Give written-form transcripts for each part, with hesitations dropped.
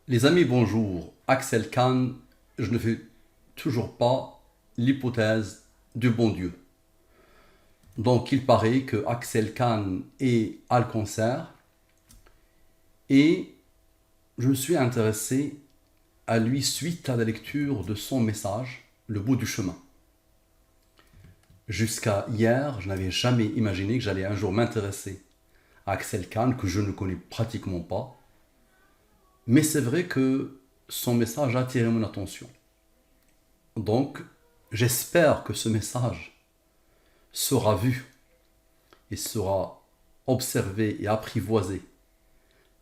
Les amis, bonjour. Axel Kahn, je ne fais toujours pas l'hypothèse du bon Dieu. Donc il paraît que Axel Kahn a le cancer et je me suis intéressé à lui suite à la lecture de son message, Le bout du chemin. Jusqu'à hier, je n'avais jamais imaginé que j'allais un jour m'intéresser à Axel Kahn, que je ne connais pratiquement pas. Mais c'est vrai que son message a attiré mon attention. Donc, j'espère que ce message sera vu et sera observé et apprivoisé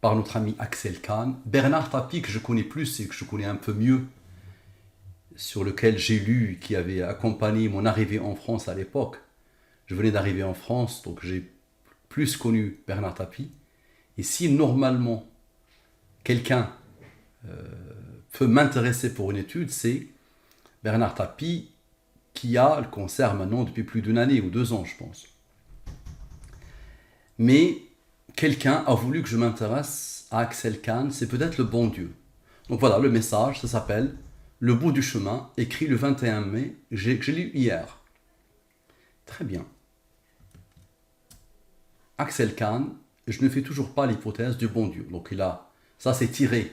par notre ami Axel Kahn. Bernard Tapie, que je connais plus et que je connais un peu mieux, sur lequel j'ai lu, qui avait accompagné mon arrivée en France à l'époque. Je venais d'arriver en France, donc j'ai plus connu Bernard Tapie. Et si normalement quelqu'un peut m'intéresser pour une étude, c'est Bernard Tapie, qui a le cancer maintenant depuis plus d'une année ou 2 ans, je pense. Mais quelqu'un a voulu que je m'intéresse à Axel Kahn, c'est peut-être le bon Dieu. Donc voilà, le message, ça s'appelle Le bout du chemin, écrit le 21 mai, que j'ai lu hier. Très bien. Axel Kahn, je ne fais toujours pas l'hypothèse du bon Dieu. Donc ça c'est tiré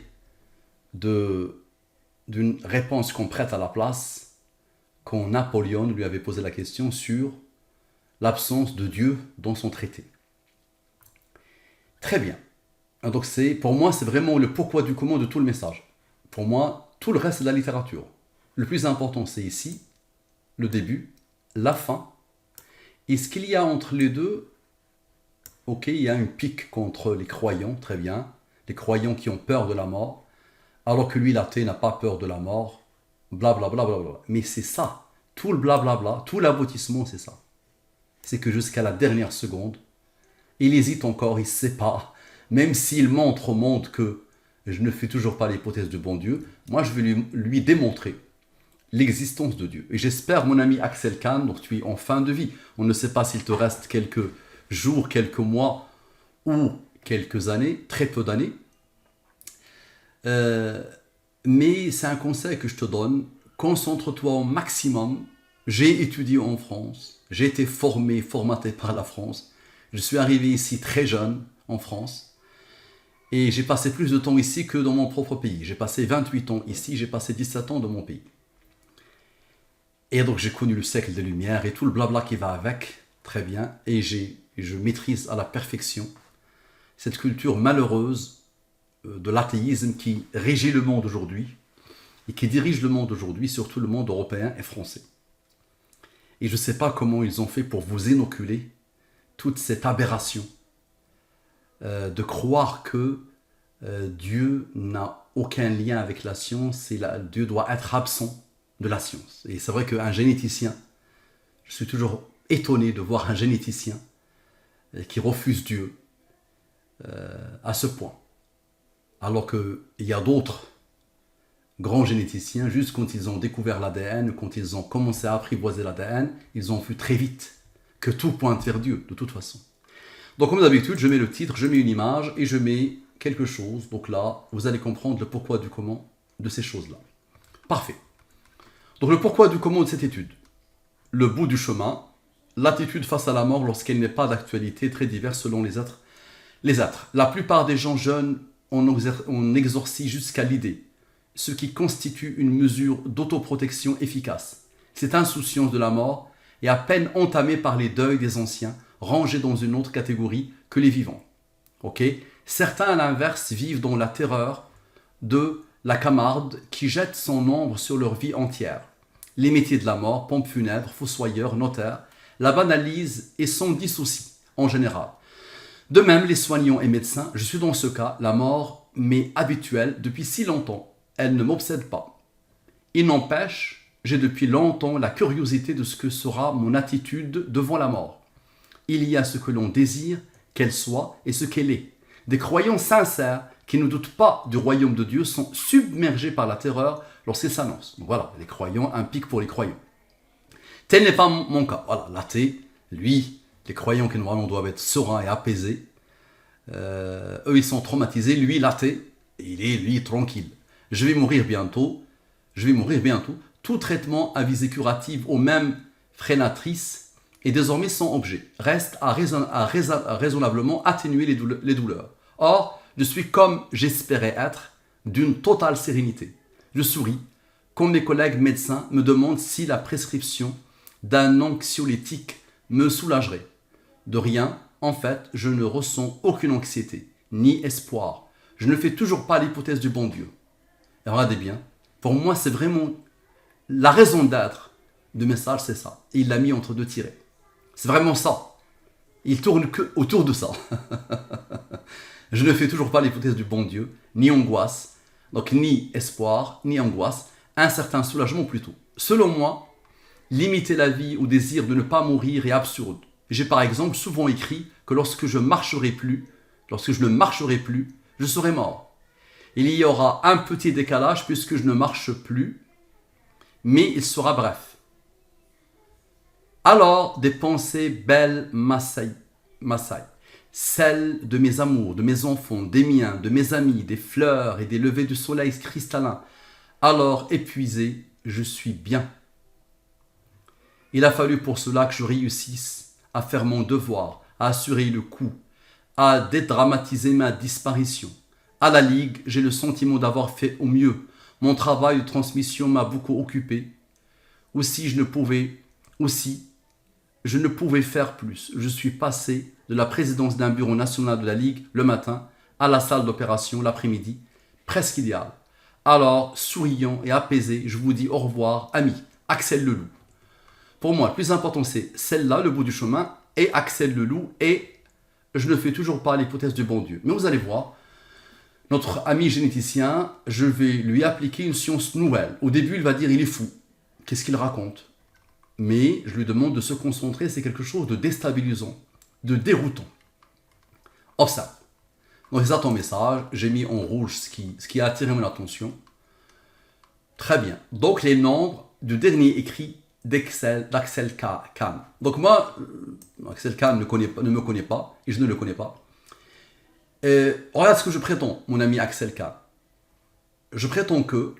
d'une réponse qu'on prête à la place quand Napoléon lui avait posé la question sur l'absence de Dieu dans son traité. Très bien. Donc pour moi, c'est vraiment le pourquoi du comment de tout le message. Pour moi, tout le reste, c'est de la littérature. Le plus important, c'est ici, le début, la fin. Et ce qu'il y a entre les deux, ok, il y a une pique contre les croyants, très bien. Les croyants qui ont peur de la mort, alors que lui, l'athée, n'a pas peur de la mort, blablabla. Bla, bla, bla, bla. Mais c'est ça, tout le blablabla, tout l'aboutissement, c'est ça. C'est que jusqu'à la dernière seconde, il hésite encore, il ne sait pas. Même s'il montre au monde que je ne fais toujours pas l'hypothèse du bon Dieu, moi je vais lui démontrer l'existence de Dieu. Et j'espère, mon ami Axel Kahn, donc tu es en fin de vie. On ne sait pas s'il te reste quelques jours, quelques mois ou quelques années, très peu d'années. Euh, mais c'est un conseil que je te donne. Concentre-toi au maximum. J'ai étudié en France. J'ai été formaté par la France. Je suis arrivé ici très jeune, en France. Et j'ai passé plus de temps ici que dans mon propre pays. J'ai passé 28 ans ici, j'ai passé 17 ans dans mon pays. Et donc j'ai connu le siècle des Lumières et tout le blabla qui va avec, très bien. Et je maîtrise à la perfection cette culture malheureuse de l'athéisme qui régit le monde aujourd'hui et qui dirige le monde aujourd'hui, surtout le monde européen et français. Et je ne sais pas comment ils ont fait pour vous inoculer toute cette aberration de croire que Dieu n'a aucun lien avec la science et Dieu doit être absent de la science. Et c'est vrai qu'un généticien, je suis toujours étonné de voir un généticien qui refuse Dieu à ce point. Alors qu'il y a d'autres grands généticiens, juste quand ils ont découvert l'ADN, quand ils ont commencé à apprivoiser l'ADN, ils ont vu très vite que tout pointe vers Dieu, de toute façon. Donc comme d'habitude, je mets le titre, je mets une image et je mets quelque chose. Donc là, vous allez comprendre le pourquoi du comment de ces choses-là. Parfait. Donc le pourquoi du comment de cette étude. Le bout du chemin, l'attitude face à la mort lorsqu'elle n'est pas d'actualité, très diverse selon les êtres. La plupart des gens jeunes on exorcise jusqu'à l'idée, ce qui constitue une mesure d'autoprotection efficace. Cette insouciance de la mort est à peine entamée par les deuils des anciens, rangés dans une autre catégorie que les vivants. Okay. Certains, à l'inverse, vivent dans la terreur de la camarde qui jette son ombre sur leur vie entière. Les métiers de la mort, pompes funèbres, fossoyeurs, notaires, la banalisent et s'en dissocient en général. De même, les soignants et médecins, je suis dans ce cas, la mort m'est habituelle depuis si longtemps, elle ne m'obsède pas. Il n'empêche, j'ai depuis longtemps la curiosité de ce que sera mon attitude devant la mort. Il y a ce que l'on désire qu'elle soit et ce qu'elle est. Des croyants sincères qui ne doutent pas du royaume de Dieu sont submergés par la terreur lorsqu'il s'annonce. Donc voilà, les croyants impliquent pour les croyants. Tel n'est pas mon cas. Voilà, l'athée, lui, les croyants qui normalement doivent être sereins et apaisés, eux ils sont traumatisés. Lui, l'athée, Il est, lui, tranquille. Je vais mourir bientôt. Je vais mourir bientôt. Tout traitement à visée curative ou même freinatrice est désormais sans objet. Reste à raisonnablement atténuer les douleurs. Or, je suis comme j'espérais être, d'une totale sérénité. Je souris, quand mes collègues médecins me demandent si la prescription d'un anxiolytique me soulagerait. De rien, en fait, je ne ressens aucune anxiété, ni espoir. Je ne fais toujours pas l'hypothèse du bon Dieu. Et regardez bien, pour moi, c'est vraiment la raison d'être du message, c'est ça. Et il l'a mis entre deux tirets. C'est vraiment ça. Il tourne que autour de ça. Je ne fais toujours pas l'hypothèse du bon Dieu, ni angoisse, donc ni espoir, ni angoisse, un certain soulagement plutôt. Selon moi, limiter la vie au désir de ne pas mourir est absurde. J'ai par exemple souvent écrit que lorsque je ne marcherai plus, je serai mort. Il y aura un petit décalage puisque je ne marche plus, mais il sera bref. Alors, des pensées belles m'assaillent, celles de mes amours, de mes enfants, des miens, de mes amis, des fleurs et des levées du soleil cristallin. Alors, épuisé, je suis bien. Il a fallu pour cela que je réussisse à faire mon devoir, à assurer le coup, à dédramatiser ma disparition. À la Ligue, j'ai le sentiment d'avoir fait au mieux. Mon travail de transmission m'a beaucoup occupé. Aussi, je ne pouvais faire plus. Je suis passé de la présidence d'un bureau national de la Ligue le matin à la salle d'opération l'après-midi, presque idéal. Alors, souriant et apaisé, je vous dis au revoir, ami, Axel Leloup. Pour moi, le plus important, c'est celle-là, le bout du chemin, et Axel Leloup, et je ne fais toujours pas l'hypothèse du bon Dieu. Mais vous allez voir, notre ami généticien, je vais lui appliquer une science nouvelle. Au début, il va dire, il est fou. Qu'est-ce qu'il raconte? Mais je lui demande de se concentrer, c'est quelque chose de déstabilisant, de déroutant. Observe. Donc, c'est ça ton message. J'ai mis en rouge ce qui a attiré mon attention. Très bien. Donc, les nombres du dernier écrit d'Axel Kahn. Donc, moi, Axel Kahn ne me connaît pas, et je ne le connais pas. Regarde ce que je prétends, mon ami Axel Kahn. Je prétends que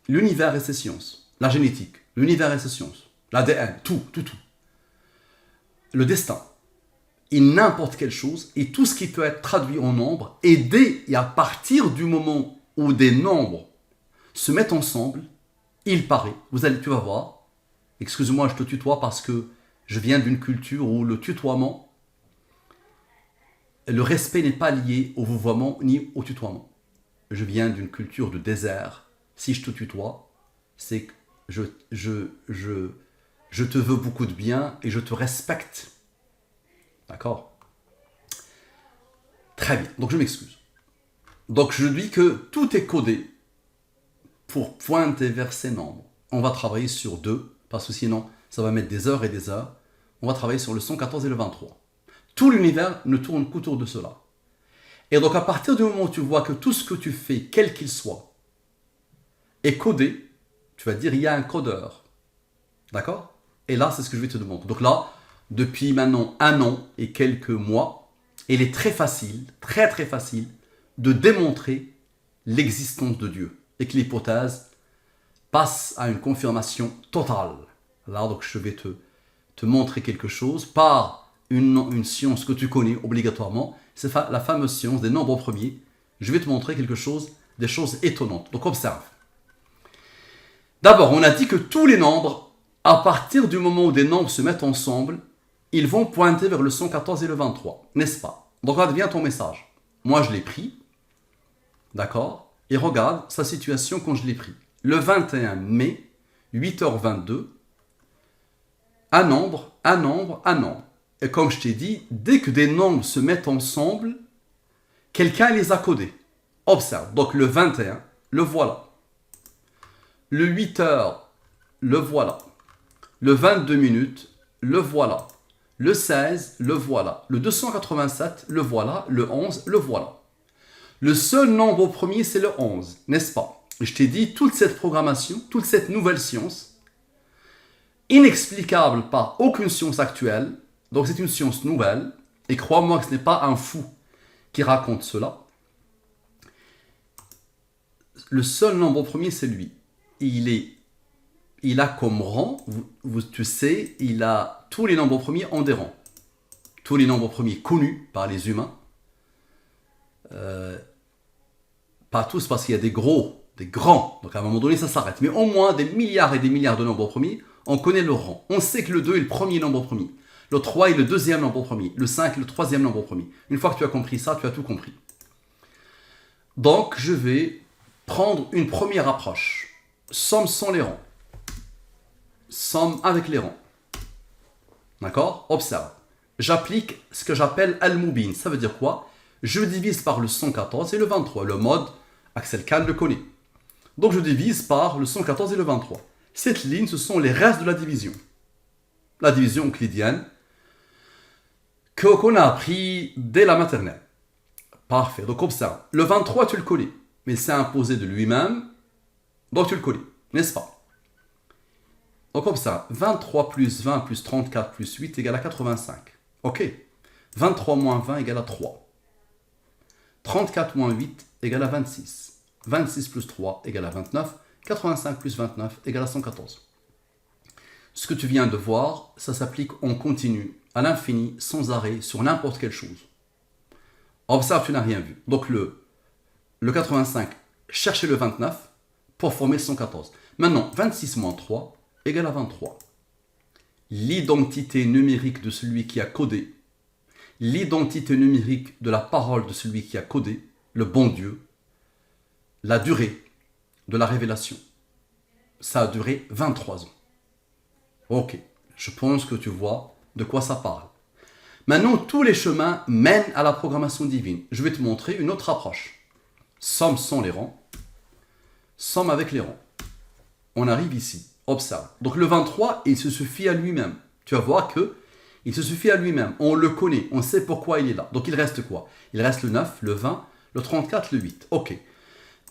l'univers est ses sciences. La génétique, l'univers est ses sciences. L'ADN, tout. Le destin. Et n'importe quelle chose, et tout ce qui peut être traduit en nombres, et à partir du moment où des nombres se mettent ensemble, il paraît, tu vas voir, excuse-moi, je te tutoie parce que je viens d'une culture où le tutoiement, le respect n'est pas lié au vouvoiement ni au tutoiement. Je viens d'une culture de désert. Si je te tutoie, c'est que je te veux beaucoup de bien et je te respecte. D'accord? Très bien. Donc je m'excuse. Donc je dis que tout est codé pour pointer vers ces nombres. On va travailler sur 2, parce que sinon ça va mettre des heures et des heures. On va travailler sur le 114 et le 23. Tout l'univers ne tourne qu'autour de cela. Et donc à partir du moment où tu vois que tout ce que tu fais, quel qu'il soit, est codé, tu vas dire il y a un codeur. D'accord? Et là, c'est ce que je vais te demander. Donc là, depuis maintenant 1 an et quelques mois, il est très facile, très très facile, de démontrer l'existence de Dieu. Et que l'hypothèse passe à une confirmation totale. Là, donc je vais te montrer quelque chose par une science que tu connais obligatoirement. C'est la fameuse science des nombres premiers. Je vais te montrer quelque chose, des choses étonnantes. Donc observe. D'abord, on a dit que tous les nombres, à partir du moment où des nombres se mettent ensemble, ils vont pointer vers le 114 et le 23, n'est-ce pas? Donc regarde bien ton message. Moi, je l'ai pris, d'accord? Et regarde sa situation quand je l'ai pris. Le 21 mai, 8h22, un nombre. Et comme je t'ai dit, dès que des nombres se mettent ensemble, quelqu'un les a codés. Observe. Donc le 21, le voilà. Le 8h, le voilà. Le 22 minutes, le voilà. Le 16, le voilà. Le 287, le voilà. Le 11, le voilà. Le seul nombre au premier, c'est le 11, n'est-ce pas? Je t'ai dit, toute cette programmation, toute cette nouvelle science, inexplicable par aucune science actuelle, donc c'est une science nouvelle, et crois-moi que ce n'est pas un fou qui raconte cela. le seul nombre premier, c'est lui. Il a comme rang, tu sais, il a tous les nombres premiers en des rangs. Tous les nombres premiers connus par les humains. Pas tous, parce qu'il y a des gros, des grands. Donc à un moment donné, ça s'arrête. Mais au moins des milliards et des milliards de nombres premiers, on connaît leur rang. On sait que le 2 est le premier nombre premier. Le 3 est le deuxième nombre premier. Le 5 est le troisième nombre premier. Une fois que tu as compris ça, tu as tout compris. Donc, je vais prendre une première approche. Somme sans les rangs. Somme avec les rangs. D'accord? Observe. J'applique ce que j'appelle Al-Mubin. Ça veut dire quoi? Je divise par le 114 et le 23. Le mode, Axel Kahn le connaît. Donc, je divise par le 114 et le 23. Cette ligne, ce sont les restes de la division. La division euclidienne qu'on a appris dès la maternelle. Parfait. Donc, observe. Le 23, tu le connais. Mais c'est imposé de lui-même. Donc, tu le connais. N'est-ce pas? Donc, observe. 23 plus 20 plus 34 plus 8 égale à 85. Ok. 23 moins 20 égale à 3. 34 moins 8 égale à 26. 26 plus 3 égale à 29. 85 plus 29 égale à 114. Ce que tu viens de voir, ça s'applique en continu, à l'infini, sans arrêt, sur n'importe quelle chose. Observe, tu n'as rien vu. Donc le 85, cherchez le 29 pour former le 114. Maintenant, 26 moins 3 égale à 23. L'identité numérique de celui qui a codé, l'identité numérique de la parole de celui qui a codé, le bon Dieu, la durée de la révélation. Ça a duré 23 ans. Ok, je pense que tu vois de quoi ça parle. Maintenant, tous les chemins mènent à la programmation divine. Je vais te montrer une autre approche. Somme sans les rangs, somme avec les rangs. On arrive ici, observe. Donc le 23, il se suffit à lui-même. Tu vas voir que il se suffit à lui-même. On le connaît, on sait pourquoi il est là. Donc il reste quoi? Il reste le 9, le 20, le 34, le 8. Ok.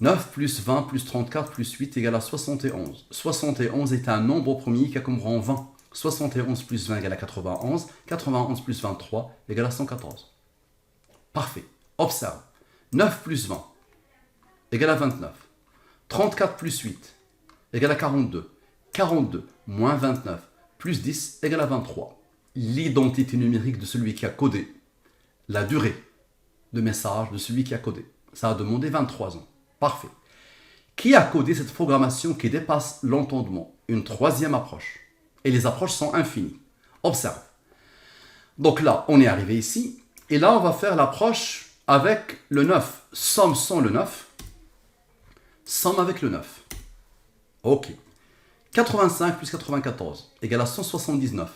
9 plus 20 plus 34 plus 8 égale à 71. 71 est un nombre premier qui a comme rang 20. 71 plus 20 égale à 91. 91 plus 23 égale à 114. Parfait. Observe. 9 plus 20 égale à 29. 34 plus 8 égale à 42. 42 moins 29 plus 10 égale à 23. L'identité numérique de celui qui a codé. La durée de message de celui qui a codé. Ça a demandé 23 ans. Parfait. Qui a codé cette programmation qui dépasse l'entendement? Une troisième approche. Et les approches sont infinies. Observe. Donc là, on est arrivé ici. Et là, on va faire l'approche avec le 9. Somme sans le 9. Somme avec le 9. Ok. 85 plus 94 égale à 179.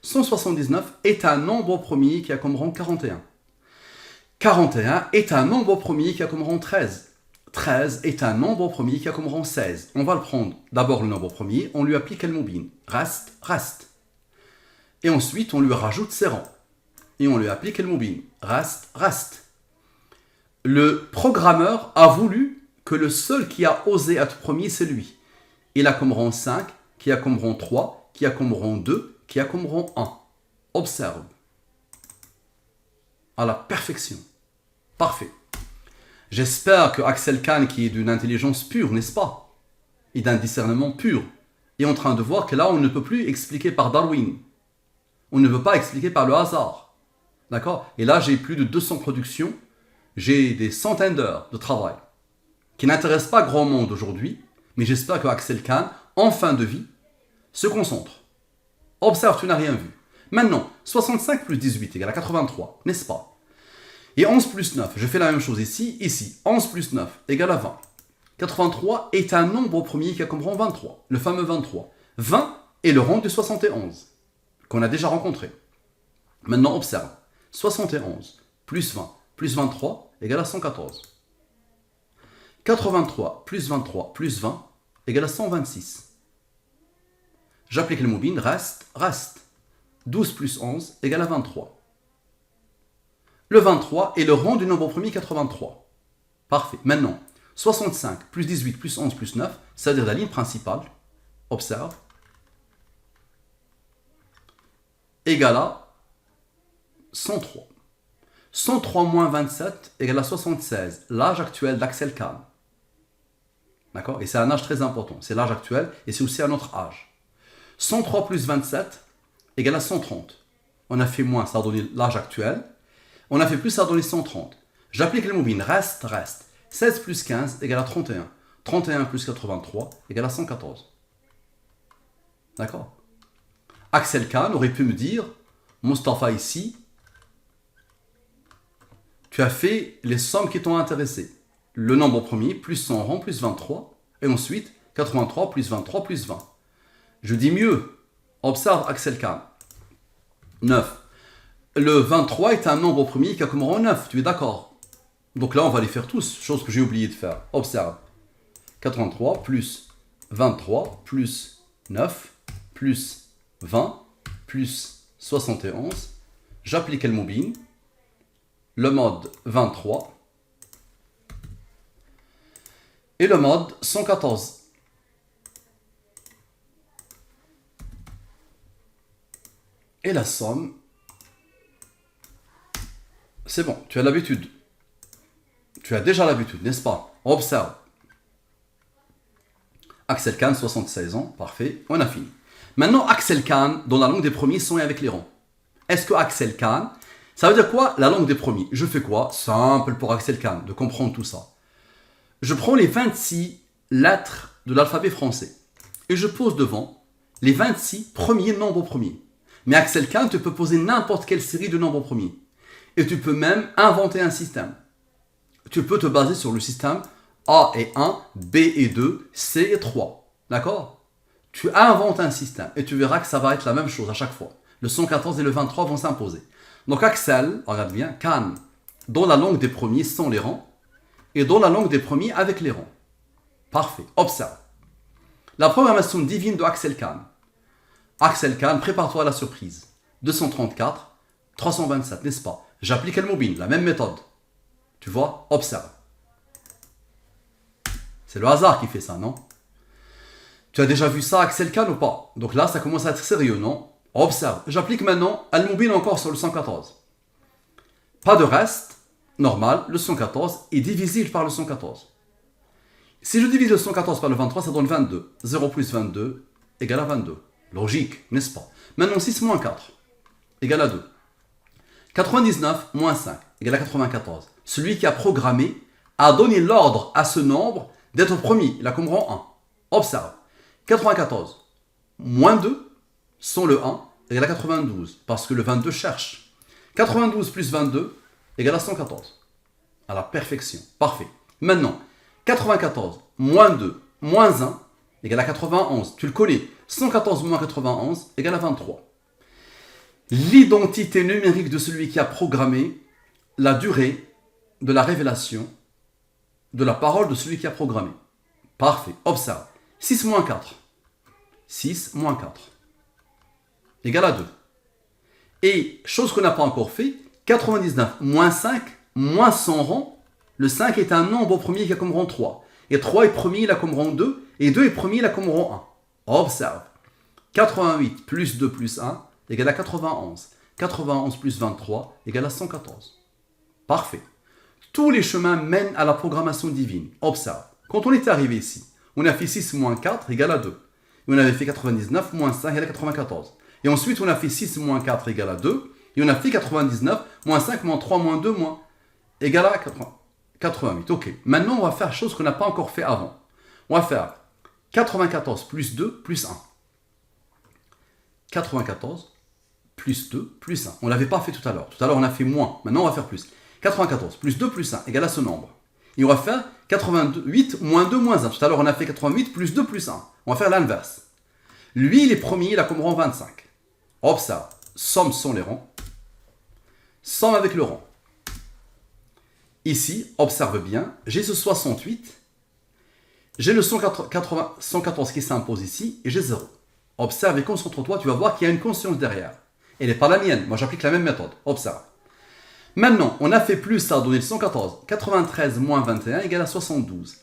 179 est un nombre premier qui a comme rang 41. 41 est un nombre premier qui a comme rang 13. 13 est un nombre premier qui a comme rang 16. On va le prendre d'abord le nombre premier, on lui applique Al-Mubin. Reste, reste. Et ensuite, on lui rajoute ses rangs. Et on lui applique Al-Mubin. Reste, reste. Le programmeur a voulu que le seul qui a osé être premier, c'est lui. Il a comme rang 5, qui a comme rang 3, qui a comme rang 2, qui a comme rang 1. Observe. À la perfection. Parfait. J'espère que Axel Kahn, qui est d'une intelligence pure, n'est-ce pas? Et d'un discernement pur, est en train de voir que là, on ne peut plus expliquer par Darwin. On ne peut pas expliquer par le hasard. D'accord? Et là, j'ai plus de 200 productions. J'ai des centaines d'heures de travail qui n'intéressent pas grand monde aujourd'hui. Mais j'espère que Axel Kahn, en fin de vie, se concentre. Observe, tu n'as rien vu. Maintenant, 65 plus 18 égale à 83, n'est-ce pas? Et 11 plus 9, je fais la même chose ici, ici. 11 plus 9 égale à 20. 83 est un nombre premier qui a comme rang 23, le fameux 23. 20 est le rang du 71, qu'on a déjà rencontré. Maintenant, observe. 71 plus 20 plus 23 égale à 114. 83 plus 23 plus 20 égale à 126. J'applique le Mubin, reste, reste. 12 plus 11 égale à 23. Le 23 est le rang du nombre premier 83. Parfait. Maintenant, 65 plus 18 plus 11 plus 9, c'est-à-dire la ligne principale, observe, égale à 103. 103 moins 27 égale à 76, l'âge actuel d'Axel Kahn. D'accord? Et c'est un âge très important. C'est l'âge actuel et c'est aussi un autre âge. 103 plus 27 égale à 130. On a fait moins, ça a donné l'âge actuel. On a fait plus, ça a donné 130. J'applique les mobiles. Reste. 16 plus 15 égale à 31. 31 plus 83 égale à 114. D'accord? Axel Kahn aurait pu me dire, Mustapha ici, tu as fait les sommes qui t'ont intéressé. Le nombre premier, plus 100 rang, plus 23. Et ensuite, 83 plus 23 plus 20. Je dis mieux. Observe Axel Kahn. 9. Le 23 est un nombre premier qui a comme rang 9. Tu es d'accord? Donc là, on va les faire tous. Chose que j'ai oublié de faire. Observe. 83 plus 23 plus 9 plus 20 plus 71. J'applique le mobile. Le mode 23 et le mode 114. Et la somme, c'est bon, tu as l'habitude. Tu as déjà l'habitude, n'est-ce pas? Observe. Axel Kahn, 76 ans, parfait, on a fini. Maintenant, Axel Kahn, dans la langue des premiers, sont avec les rangs. Est-ce que Axel Kahn, ça veut dire quoi, la langue des premiers? Je fais quoi? Simple pour Axel Kahn, de comprendre tout ça. Je prends les 26 lettres de l'alphabet français et je pose devant les 26 premiers nombres premiers. Mais Axel Kahn te peut poser n'importe quelle série de nombres premiers. Et tu peux même inventer un système. Tu peux te baser sur le système A est 1, B est 2, C est 3. D'accord? Tu inventes un système et tu verras que ça va être la même chose à chaque fois. Le 114 et le 23 vont s'imposer. Donc Axel, regarde bien, Kahn, dans la langue des premiers sans les rangs, et dans la langue des premiers avec les rangs. Parfait. Observe. La programmation divine de Axel Kahn. Axel Kahn, prépare-toi à la surprise. 234, 327, n'est-ce pas? J'applique le mobile, la même méthode. Tu vois? Observe. C'est le hasard qui fait ça, non? Tu as déjà vu ça, Axel Kahn, ou pas? Donc là, ça commence à être sérieux, non? Observe. J'applique maintenant le mobile encore sur le 114. Pas de reste. Normal, le 114 est divisible par le 114. Si je divise le 114 par le 23, ça donne 22. 0 plus 22 égale à 22. Logique, n'est-ce pas? Maintenant, 6 moins 4 égale à 2. 99 moins 5 égale à 94. Celui qui a programmé a donné l'ordre à ce nombre d'être premier. Il a comme rang 1. Observe. 94 moins 2 sans le 1 égale à 92. Parce que le 22 cherche. 92 plus 22 égale à 114. À la perfection. Parfait. Maintenant, 94 moins 2 moins 1 égale à 91. Tu le connais. 114 moins 91 égale à 23. L'identité numérique de celui qui a programmé la durée de la révélation de la parole de celui qui a programmé. Parfait. Observe. 6 moins 4. 6 moins 4 égale à 2. Et, chose qu'on n'a pas encore fait, 99 moins 5 moins 100 rang. Le 5 est un nombre premier qui a comme rang 3. Et 3 est premier, il a comme rang 2. Et 2 est premier, il a comme rang 1. Observe. 88 plus 2 plus 1 égale à 91. 91 plus 23 égale à 114. Parfait. Tous les chemins mènent à la programmation divine. Observe. Quand on était arrivé ici, on a fait 6 moins 4 égale à 2. Et on avait fait 99 moins 5 égale à 94. Et ensuite, on a fait 6 moins 4 égale à 2. Et on a fait 99 moins 5 moins 3 moins 2 moins égale à 88. Ok. Maintenant, on va faire chose qu'on n'a pas encore fait avant. On va faire 94 plus 2 plus 1. 94 plus 2 plus 1. On ne l'avait pas fait tout à l'heure. Tout à l'heure, on a fait moins. Maintenant, on va faire plus. 94 plus 2 plus 1 égale à ce nombre. Et on va faire 88 moins 2 moins 1. Tout à l'heure, on a fait 88 plus 2 plus 1. On va faire l'inverse. Lui, il est premier, il a comme rang 25. Observe. Somme sans les rangs. Somme avec le rang. Ici, observe bien, j'ai ce 68. J'ai le 114 qui s'impose ici et j'ai 0. Observe et concentre-toi, tu vas voir qu'il y a une conscience derrière. Elle n'est pas la mienne, moi j'applique la même méthode. Observe. Maintenant, on a fait plus, ça a donné le 114. 93 moins 21 égale à 72.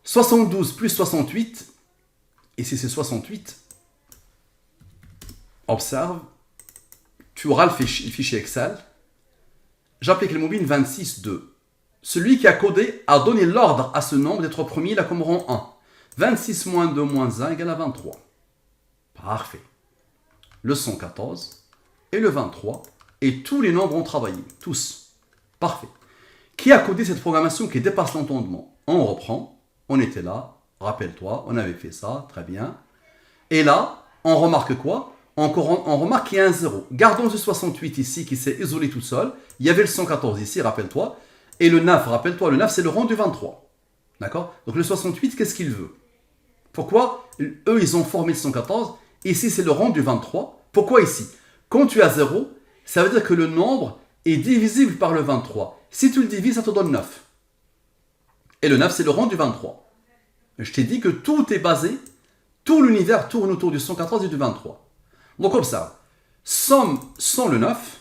72 plus 68, ici c'est 68. Observe. Tu auras le fichier Excel. J'applique le mobile 26, 2. celui qui a codé a donné l'ordre à ce nombre d'être premier, il a comme rang 1. 26 moins 2 moins 1 égale à 23. Parfait. Le 114 et le 23, et tous les nombres ont travaillé, tous. Parfait. Qui a codé cette programmation qui dépasse l'entendement? On reprend, on était là, rappelle-toi, on avait fait ça, très bien. Et là, on remarque quoi? On remarque qu'il y a un 0. Gardons ce 68 ici qui s'est isolé tout seul. Il y avait le 114 ici, rappelle-toi. Et le 9, rappelle-toi, le 9 c'est le rang du 23. D'accord? Donc le 68, qu'est-ce qu'il veut? Pourquoi? Eux, ils ont formé le 114. Ici, c'est le rang du 23. Pourquoi ici? Quand tu as 0, ça veut dire que le nombre est divisible par le 23. Si tu le divises, ça te donne 9. Et le 9, c'est le rang du 23. Je t'ai dit que tout est basé, tout l'univers tourne autour du 114 et du 23. Donc comme ça, somme sans le 9,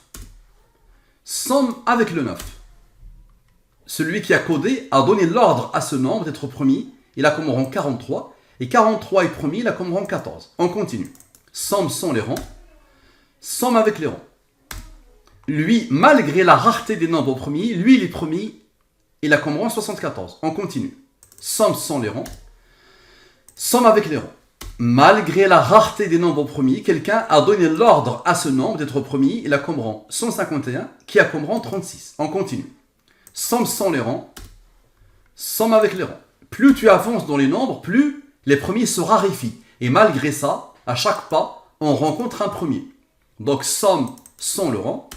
somme avec le 9. Celui qui a codé a donné l'ordre à ce nombre d'être premier, il a comme rang 43, et 43 est premier, il a comme rang 14. On continue. Somme sans les rangs, somme avec les rangs. Lui, malgré la rareté des nombres premiers, lui il est premier, il a comme rang 74. On continue. Somme sans les rangs, somme avec les rangs. Malgré la rareté des nombres premiers, quelqu'un a donné l'ordre à ce nombre d'être premier, il a comme rang 151, qui a comme rang 36. On continue. Somme sans les rangs, somme avec les rangs. Plus tu avances dans les nombres, plus les premiers se raréfient. Et malgré ça, à chaque pas, on rencontre un premier. Donc somme sans le rang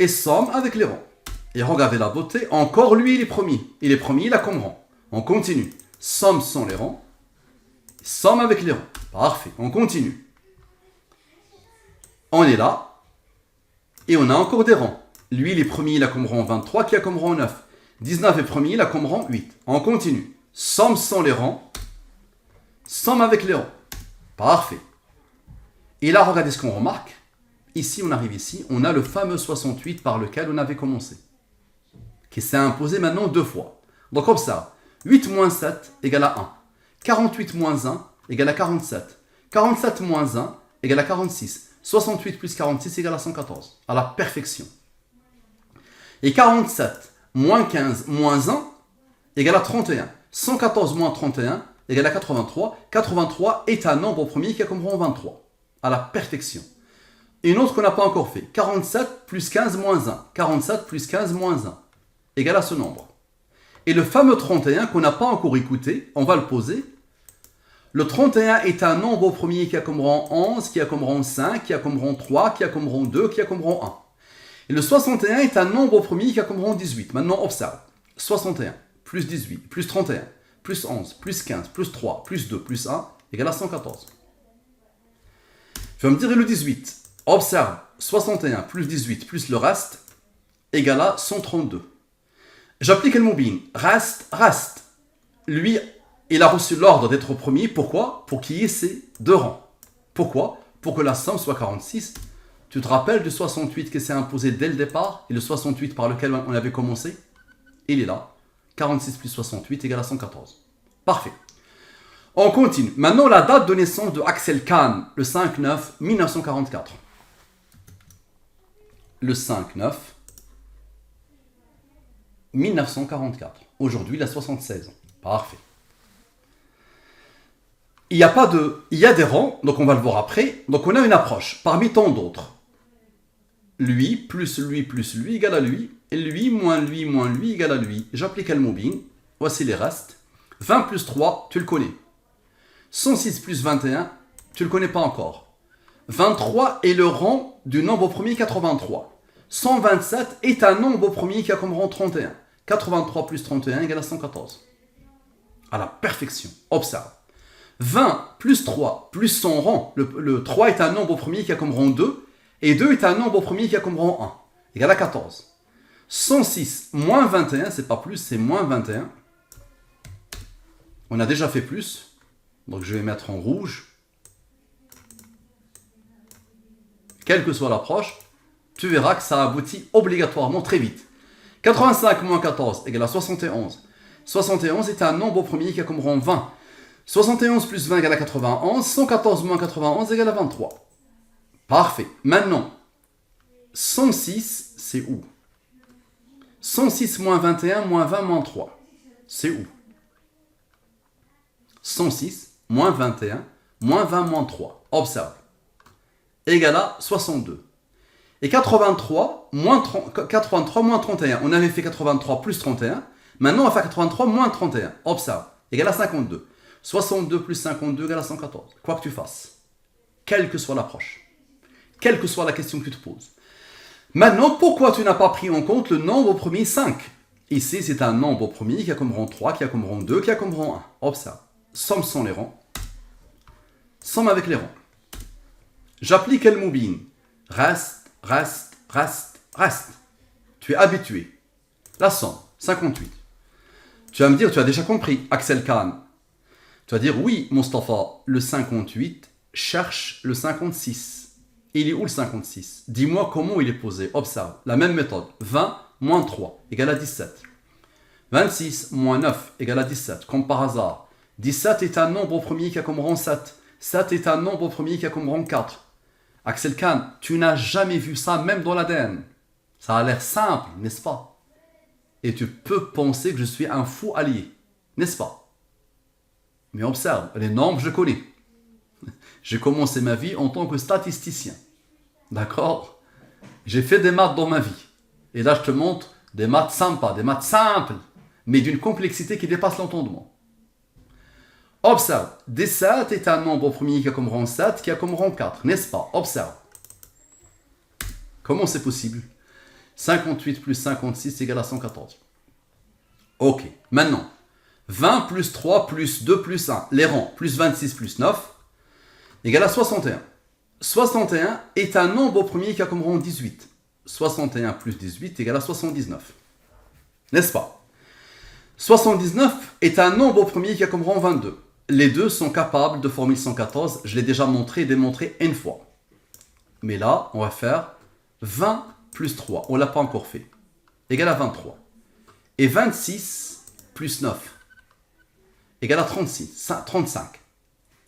et somme avec les rangs. Et regardez la beauté, encore lui il est premier. Il est premier, il a comme rang. On continue. Somme sans les rangs, somme avec les rangs. Parfait, on continue. On est là, et on a encore des rangs. Lui il est premier, il a comme rang 23, qui a comme rang 9. 19 est premier, il a comme rang 8. On continue. Somme sans les rangs, somme avec les rangs. Parfait. Et là, regardez ce qu'on remarque. Ici, on arrive ici, on a le fameux 68 par lequel on avait commencé, qui s'est imposé maintenant 2 fois. Donc comme ça, 8 moins 7 égale à 1. 48 moins 1 égale à 47. 47 moins 1 égale à 46. 68 plus 46 égale à 114. À la perfection. Et 47 moins 15 moins 1 égale à 31. 114 moins 31 égale à 83. 83 est un nombre premier qui a comme rang 23. À la perfection. Et une autre qu'on n'a pas encore fait. 47 plus 15 moins 1. 47 plus 15 moins 1 égale à ce nombre. Et le fameux 31 qu'on n'a pas encore écouté, on va le poser. Le 31 est un nombre premier qui a comme rang 11, qui a comme rang 5, qui a comme rang 3, qui a comme rang 2, qui a comme rang 1. Et le 61 est un nombre premier qui a comme rang 18. Maintenant, observe. 61 plus 18 plus 31 plus 11 plus 15 plus 3 plus 2 plus 1 égale à 114. Je vais me dire le 18. Observe. 61 plus 18 plus le reste égale à 132. J'applique le mobile. Reste. Lui, il a reçu l'ordre d'être premier. Pourquoi? Pour qu'il y ait ces 2 rangs. Pourquoi? Pour que la somme soit 46. Tu te rappelles du 68 qui s'est imposé dès le départ et le 68 par lequel on avait commencé? Il est là. 46 plus 68 égale à 114. Parfait. On continue. Maintenant, la date de naissance de Axel Kahn, le 5-9-1944. Le 5-9-1944. Aujourd'hui, il a 76 ans. Parfait. Il y a des rangs, donc on va le voir après. Donc on a une approche, parmi tant d'autres. Lui plus lui égale à lui. Et lui moins lui égale à lui. J'applique le mobile. Voici les restes. 20 plus 3, tu le connais. 106 plus 21, tu ne le connais pas encore. 23 est le rang du nombre premier 83. 127 est un nombre premier qui a comme rang 31. 83 plus 31 égale à 114. À la perfection. Observe. 20 plus 3 plus son rang. Le 3 est un nombre premier qui a comme rang 2. Et 2 est un nombre premier qui a comme rang 1. Égale à 14. 106 moins 21, c'est pas plus, c'est moins 21. On a déjà fait plus. Donc je vais mettre en rouge. Quelle que soit l'approche, tu verras que ça aboutit obligatoirement très vite. 85 moins 14 égale à 71. 71 est un nombre premier qui a comme rang 20. 71 plus 20 égale à 91. 114 moins 91 égale à 23. Parfait. Maintenant, 106, c'est où? 106 moins 21 moins 20 moins 3. C'est où? 106 moins 21 moins 20 moins 3. Observe. Égal à 62. Et 83 moins 31. On avait fait 83 plus 31. Maintenant, on va faire 83 moins 31. Observe. Égal à 52. 62 plus 52 égale à 114. Quoi que tu fasses. Quelle que soit l'approche. Quelle que soit la question que tu te poses. Maintenant, pourquoi tu n'as pas pris en compte le nombre au premier 5? Ici, c'est un nombre au premier qui a comme rang 3, qui a comme rang 2, qui a comme rang 1. Observe. Somme sans les rangs. Somme avec les rangs. J'applique El Moubin. Reste, reste, reste, reste. Tu es habitué. La somme, 58. Tu vas me dire, tu as déjà compris, Axel Kahn. Tu vas dire, oui, Mustapha, le 58 cherche le 56. Il est où le 56? Dis-moi comment il est posé. Observe, la même méthode. 20 moins 3 égale à 17. 26 moins 9 égale à 17. Comme par hasard. 17 est un nombre au premier qui a comme rang 7. 7 est un nombre au premier qui a comme rang 4. Axel Kahn, tu n'as jamais vu ça même dans l'ADN. Ça a l'air simple, n'est-ce pas? Et tu peux penser que je suis un fou allié, n'est-ce pas? Mais observe, les nombres, je connais. J'ai commencé ma vie en tant que statisticien. D'accord? J'ai fait des maths dans ma vie. Et là, je te montre des maths sympas, des maths simples, mais d'une complexité qui dépasse l'entendement. Observe, 17 est un nombre au premier qui a comme rang 7, qui a comme rang 4, n'est-ce pas? Observe. Comment c'est possible? 58 plus 56 égale à 114. Ok, maintenant, 20 plus 3 plus 2 plus 1, les rangs, plus 26 plus 9, égale à 61. 61 est un nombre au premier qui a comme rang 18. 61 plus 18 égale à 79. N'est-ce pas? 79 est un nombre au premier qui a comme rang 22. Les deux sont capables de former 114. Je l'ai déjà montré et démontré une fois. Mais là, on va faire 20 plus 3. On ne l'a pas encore fait. Égale à 23. Et 26 plus 9 égale à 35.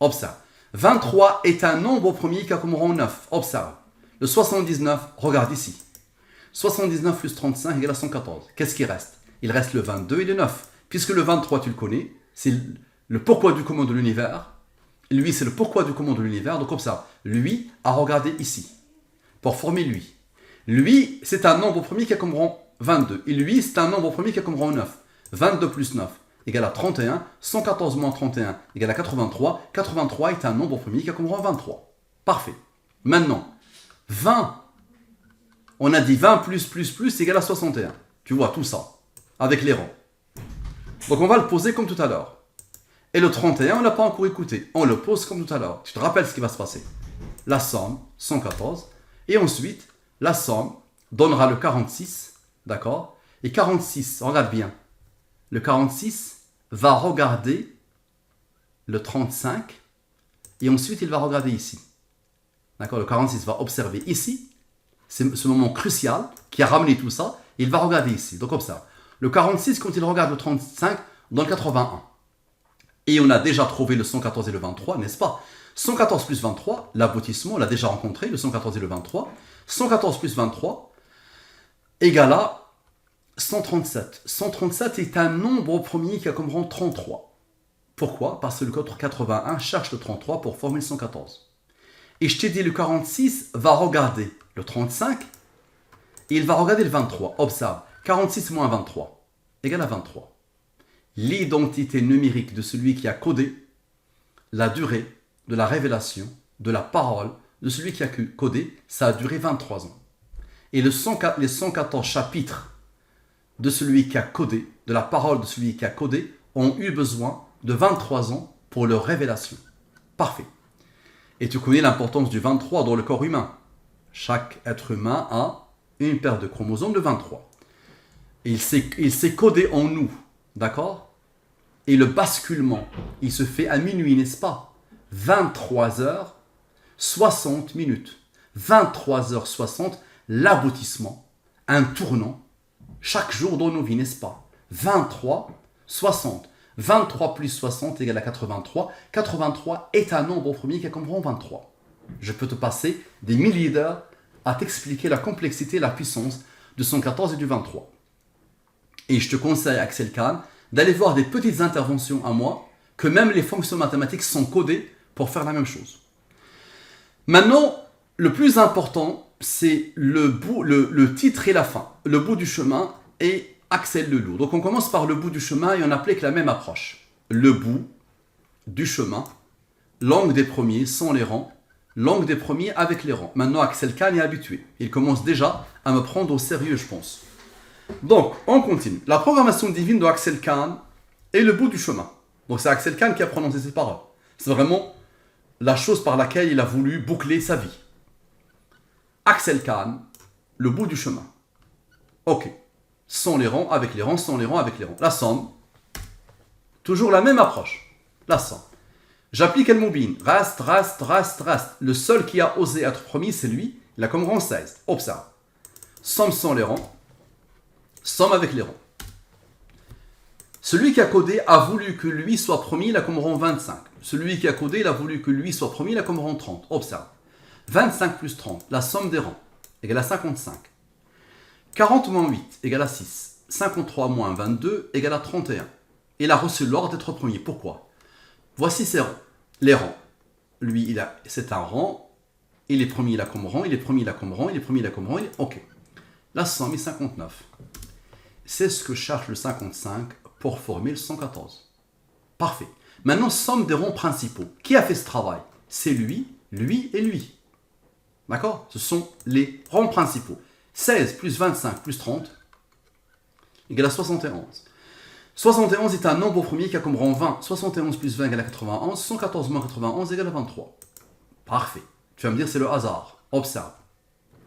Observe. 23 est un nombre au premier qui a comme rang 9. Observe. Le 79, regarde ici. 79 plus 35 égale à 114. Qu'est-ce qui reste? Il reste le 22 et le 9. Puisque le 23, tu le connais, c'est le pourquoi du comment de l'univers. Lui, c'est le pourquoi du comment de l'univers. Donc observe. Lui a regardé ici. Pour former lui. Lui, c'est un nombre au premier qui a comme rang 22. Et lui, c'est un nombre au premier qui a comme rang 9. 22 plus 9 égale à 31. 114 moins 31 égale à 83. 83 est un nombre au premier qui a comme rang 23. Parfait. Maintenant, 20. On a dit 20 plus égale à 61. Tu vois tout ça. Avec les rangs. Donc on va le poser comme tout à l'heure. Et le 31, on ne l'a pas encore écouté. On le pose comme tout à l'heure. Tu te rappelles ce qui va se passer. La somme, 114. Et ensuite, la somme donnera le 46. D'accord? Et 46, regarde bien. Le 46 va regarder le 35. Et ensuite, il va regarder ici. D'accord? Le 46 va observer ici. C'est ce moment crucial qui a ramené tout ça. Il va regarder ici. Donc observe. Le 46, quand il regarde le 35, dans le 81. Et on a déjà trouvé le 114 et le 23, n'est-ce pas? 114 plus 23, l'aboutissement, on l'a déjà rencontré, le 114 et le 23. 114 plus 23 égale à 137. 137 est un nombre au premier qui a comme rang 33. Pourquoi? Parce que le code 81 cherche le 33 pour former le 114. Et je t'ai dit, le 46 va regarder le 35 et il va regarder le 23. Observe, 46 moins 23 égale à 23. L'identité numérique de celui qui a codé la durée de la révélation, de la parole, de celui qui a codé, ça a duré 23 ans. Et les 114 chapitres de celui qui a codé, de la parole de celui qui a codé, ont eu besoin de 23 ans pour leur révélation. Parfait. Et tu connais l'importance du 23 dans le corps humain. Chaque être humain a une paire de chromosomes de 23. Il s'est codé en nous. D'accord? Et le basculement, il se fait à minuit, n'est-ce pas? 23h 60 minutes. 23h60, l'aboutissement, un tournant, chaque jour dans nos vies, n'est-ce pas? 23, 60. 23 plus 60 égale à 83. 83 est un nombre au premier qui comprend 23. Je peux te passer des milliers d'heures à t'expliquer la complexité et la puissance de 114 et du 23. Et je te conseille, Axel Kahn, d'aller voir des petites interventions à moi, que même les fonctions mathématiques sont codées pour faire la même chose. Maintenant, le plus important, c'est le titre et la fin. Le bout du chemin et Axel le loup. Donc on commence par le bout du chemin et on applique la même approche. Le bout du chemin, langue des premiers sans les rangs, langue des premiers avec les rangs. Maintenant, Axel Kahn est habitué. Il commence déjà à me prendre au sérieux, je pense. Donc, on continue. La programmation divine de Axel Kahn est le bout du chemin. Donc c'est Axel Kahn qui a prononcé ces paroles. C'est vraiment la chose par laquelle il a voulu boucler sa vie. Axel Kahn, le bout du chemin. Ok. Sans les rangs, avec les rangs, sans les rangs, avec les rangs. La somme. Toujours la même approche. La somme. J'applique El Moubin. Reste. Le seul qui a osé être premier, c'est lui. Il a comme rang 16. Observe. Somme sans les rangs. Somme avec les rangs. Celui qui a codé a voulu que lui soit premier, il a comme rang 25. Celui qui a codé, il a voulu que lui soit premier, il a comme rang 30. Observe. 25 plus 30, la somme des rangs, égale à 55. 40 moins 8, égale à 6. 53 moins 22, égale à 31. Il a reçu l'ordre d'être premier. Pourquoi? Voici ses rangs. Les rangs. Lui, c'est un rang. Il est premier, il a comme rang. Il est premier, il a comme rang. Il est premier, il a comme rang. Ok. La somme est 59. C'est ce que cherche le 55 pour former le 114. Parfait. Maintenant, somme des rangs principaux. Qui a fait ce travail? C'est lui, lui et lui. D'accord? Ce sont les rangs principaux. 16 plus 25 plus 30 égale à 71. 71 est un nombre premier qui a comme rang 20. 71 plus 20 égale à 91. 114 moins 91 égale à 23. Parfait. Tu vas me dire c'est le hasard. Observe.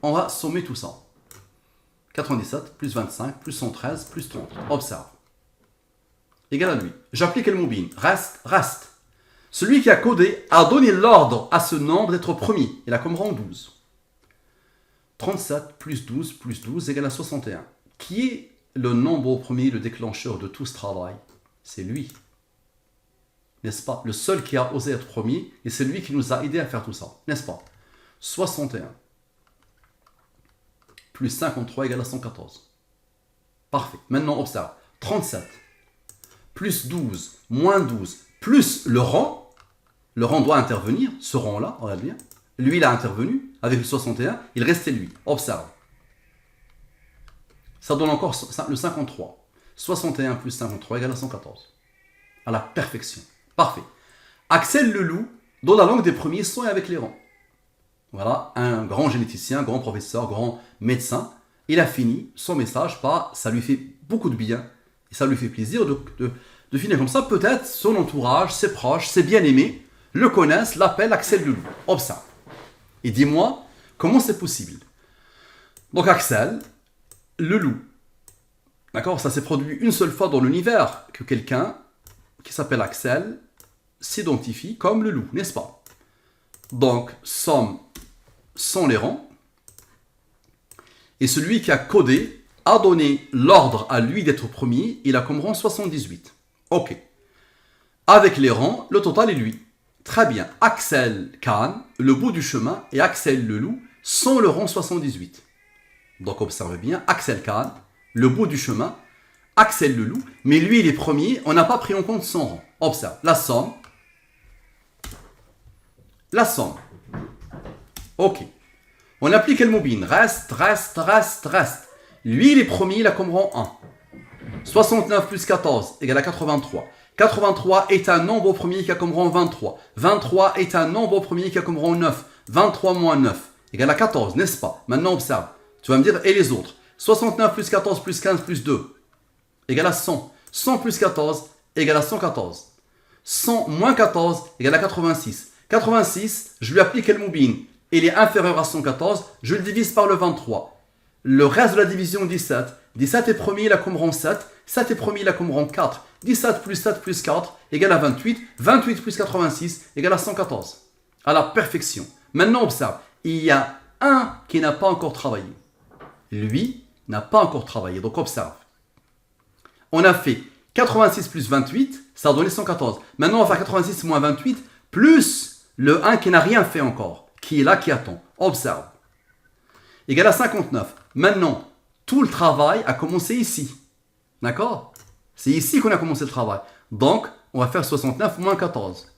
On va sommer tout ça. 97 plus 25 plus 113 plus 30. Observe. Égal à lui. J'applique le Moubin. Reste. Celui qui a codé a donné l'ordre à ce nombre d'être premier. Il a comme rang 12. 37 plus 12 égale à 61. Qui est le nombre premier, le déclencheur de tout ce travail? C'est lui. N'est-ce pas? Le seul qui a osé être premier, et c'est lui qui nous a aidé à faire tout ça. N'est-ce pas? 61 plus 53 égale à 114. Parfait. Maintenant, observe. 37 plus 12 moins 12 plus le rang doit intervenir, ce rang-là, regarde bien. Lui, il a intervenu avec le 61, il restait lui. Observe. Ça donne encore le 53. 61 plus 53 égale à 114. À la perfection. Parfait. Axel le loup, dans la langue des premiers, sont avec les rangs. Voilà, un grand généticien, grand professeur, grand médecin. Il a fini son message par, ça lui fait beaucoup de bien, et ça lui fait plaisir de finir comme ça. Peut-être son entourage, ses proches, ses bien-aimés le connaissent, l'appellent Axel le loup. Observe. Et dis-moi, comment c'est possible? Donc Axel, le loup. D'accord? Ça s'est produit une seule fois dans l'univers que quelqu'un qui s'appelle Axel s'identifie comme le loup, n'est-ce pas? Donc, somme sans les rangs. Et celui qui a codé a donné l'ordre à lui d'être premier. Il a comme rang 78. Ok. Avec les rangs, le total est lui. Très bien. Axel Kahn, le bout du chemin, et Axel le loup sont le rang 78. Donc observe bien. Axel Kahn, le bout du chemin, Axel le loup, mais lui il est premier. On n'a pas pris en compte son rang. Observe. La somme. Ok. On applique le Moubin. Reste. Lui, il est premier, il a comme rang 1. 69 plus 14 égale à 83. 83 est un nombre premier qui a comme rang 23. 23 est un nombre premier qui a comme rang 9. 23 moins 9 égale à 14, n'est-ce pas? Maintenant, observe. Tu vas me dire, et les autres? 69 plus 14 plus 15 plus 2 égale à 100. 100 plus 14 égale à 114. 100 moins 14 égale à 86. 86, je lui applique le Moubin. Il est inférieur à 114, je le divise par le 23. Le reste de la division 17. 17 est premier, il a comme rang 7. 7 est premier, il a comme rang 4. 17 plus 7 plus 4 égale à 28. 28 plus 86 égale à 114. À la perfection. Maintenant, observe. Il y a un qui n'a pas encore travaillé. Lui n'a pas encore travaillé. Donc, observe. On a fait 86 plus 28, ça a donné 114. Maintenant, on va faire 86 moins 28 plus le 1 qui n'a rien fait encore. Qui est là, qui attend. Observe. Égal à 59. Maintenant, tout le travail a commencé ici. D'accord? C'est ici qu'on a commencé le travail. Donc, on va faire 69 moins 14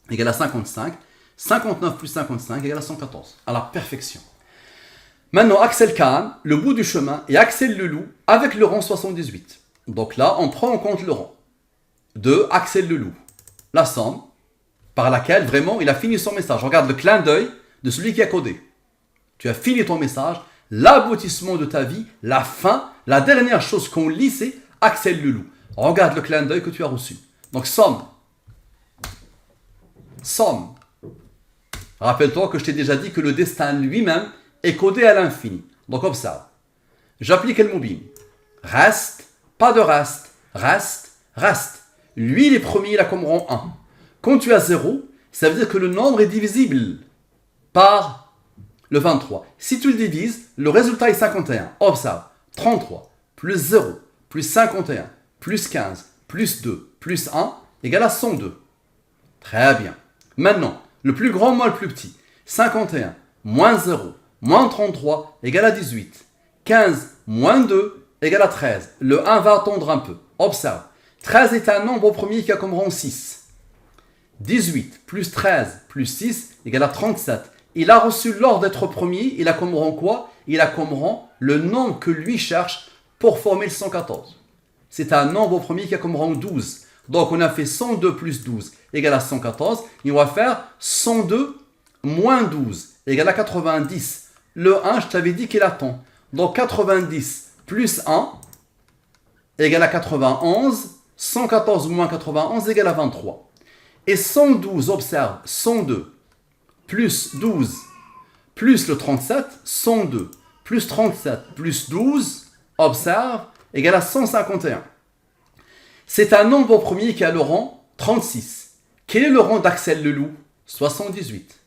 égale à 55. 59 plus 55 égale à 114. À la perfection. Maintenant, Axel Kahn, le bout du chemin, et Axel Leloup avec le rang 78. Donc là, on prend en compte le rang de Axel Leloup. La somme par laquelle vraiment il a fini son message. Regarde le clin d'œil de celui qui a codé. Tu as fini ton message, l'aboutissement de ta vie, la fin, la dernière chose qu'on lit, c'est Axel Leloup. Regarde le clin d'œil que tu as reçu. Donc somme. Somme. Rappelle-toi que je t'ai déjà dit que le destin lui-même est codé à l'infini. Donc observe. J'applique le mobile. Reste, pas de reste. Reste, reste. Lui, il est premier, il a comme rang 1. Quand tu as 0, ça veut dire que le nombre est divisible par le 23. Si tu le divises, le résultat est 51. Observe. 33 plus 0 plus 51 plus 15 plus 2 plus 1 égale à 102. Très bien. Maintenant, le plus grand moins le plus petit. 51 moins 0 moins 33 égale à 18. 15 moins 2 égale à 13. Le 1 va attendre un peu. Observe. 13 est un nombre au premier qui a comme rang 6. 18 plus 13 plus 6 égale à 37. Il a reçu l'ordre d'être premier. Il a comme rang quoi? Il a comme rang le nombre que lui cherche pour former le 114. C'est un nombre au premier qui a comme rang 12. Donc on a fait 102 plus 12 égale à 114. Et on va faire 102 moins 12 égale à 90. Le 1, je t'avais dit qu'il attend. Donc 90 plus 1 égale à 91. 114 moins 91 égale à 23. Et 112, observe, 102 plus 12 plus le 37, 102 plus 37 plus 12, observe, égale à 151. C'est un nombre au premier qui a le rang 36. Quel est le rang d'Axel Leloup? 78.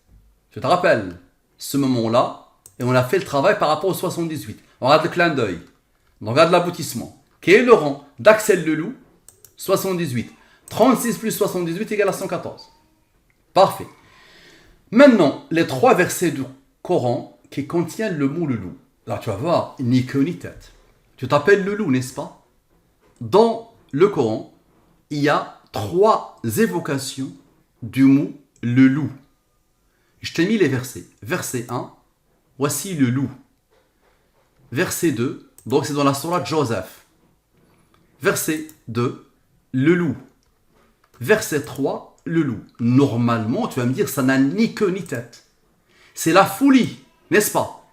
Je te rappelle ce moment-là, et on a fait le travail par rapport au 78. On regarde le clin d'œil. On regarde l'aboutissement. Quel est le rang d'Axel Leloup? 78. 36 plus 78 égale à 114. Parfait. Maintenant, les 3 versets du Coran qui contiennent le mot le loup. Là, tu vas voir, ni queue ni tête. Tu t'appelles le loup, n'est-ce pas? Dans le Coran, il y a 3 évocations du mot le loup. Je t'ai mis les versets. Verset 1, voici le loup. Verset 2, donc c'est dans la sourate Joseph. Verset 2, le loup. Verset 3, le loup. Normalement, tu vas me dire, ça n'a ni queue ni tête. C'est la folie, n'est-ce pas?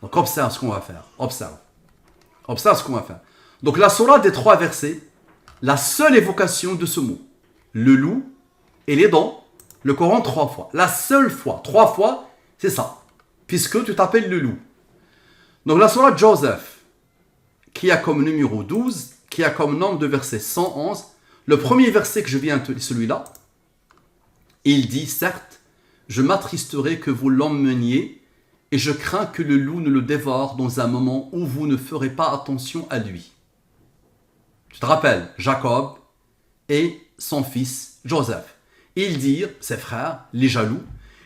Donc observe ce qu'on va faire. Observe. Observe ce qu'on va faire. Donc la sourate des 3 versets, la seule évocation de ce mot, le loup, elle est dans le Coran 3 fois. La seule fois, 3 fois, c'est ça. Puisque tu t'appelles le loup. Donc la sourate Joseph, qui a comme numéro 12, qui a comme nombre de versets 111, le premier verset que je viens de celui-là, il dit, certes, je m'attristerai que vous l'emmeniez et je crains que le loup ne le dévore dans un moment où vous ne ferez pas attention à lui. Tu te rappelles, Jacob et son fils Joseph. Ils dirent, ses frères, les jaloux,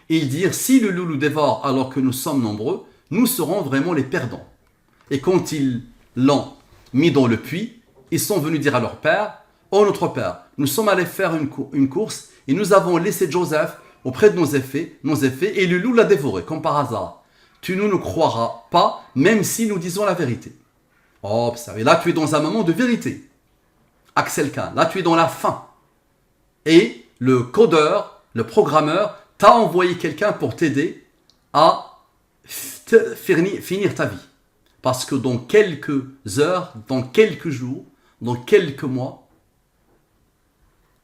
ils dirent, si le loup nous dévore alors que nous sommes nombreux, nous serons vraiment les perdants. Et quand ils l'ont mis dans le puits, ils sont venus dire à leur père, oh notre père, nous sommes allés faire une course et nous avons laissé Joseph auprès de nos effets, et le loup l'a dévoré, comme par hasard. Tu ne nous croiras pas, même si nous disons la vérité. Oh, observez, là tu es dans un moment de vérité. Axel Kahn, là tu es dans la fin. Et le codeur, le programmeur, t'a envoyé quelqu'un pour t'aider à finir ta vie. Parce que dans quelques heures, dans quelques jours, dans quelques mois,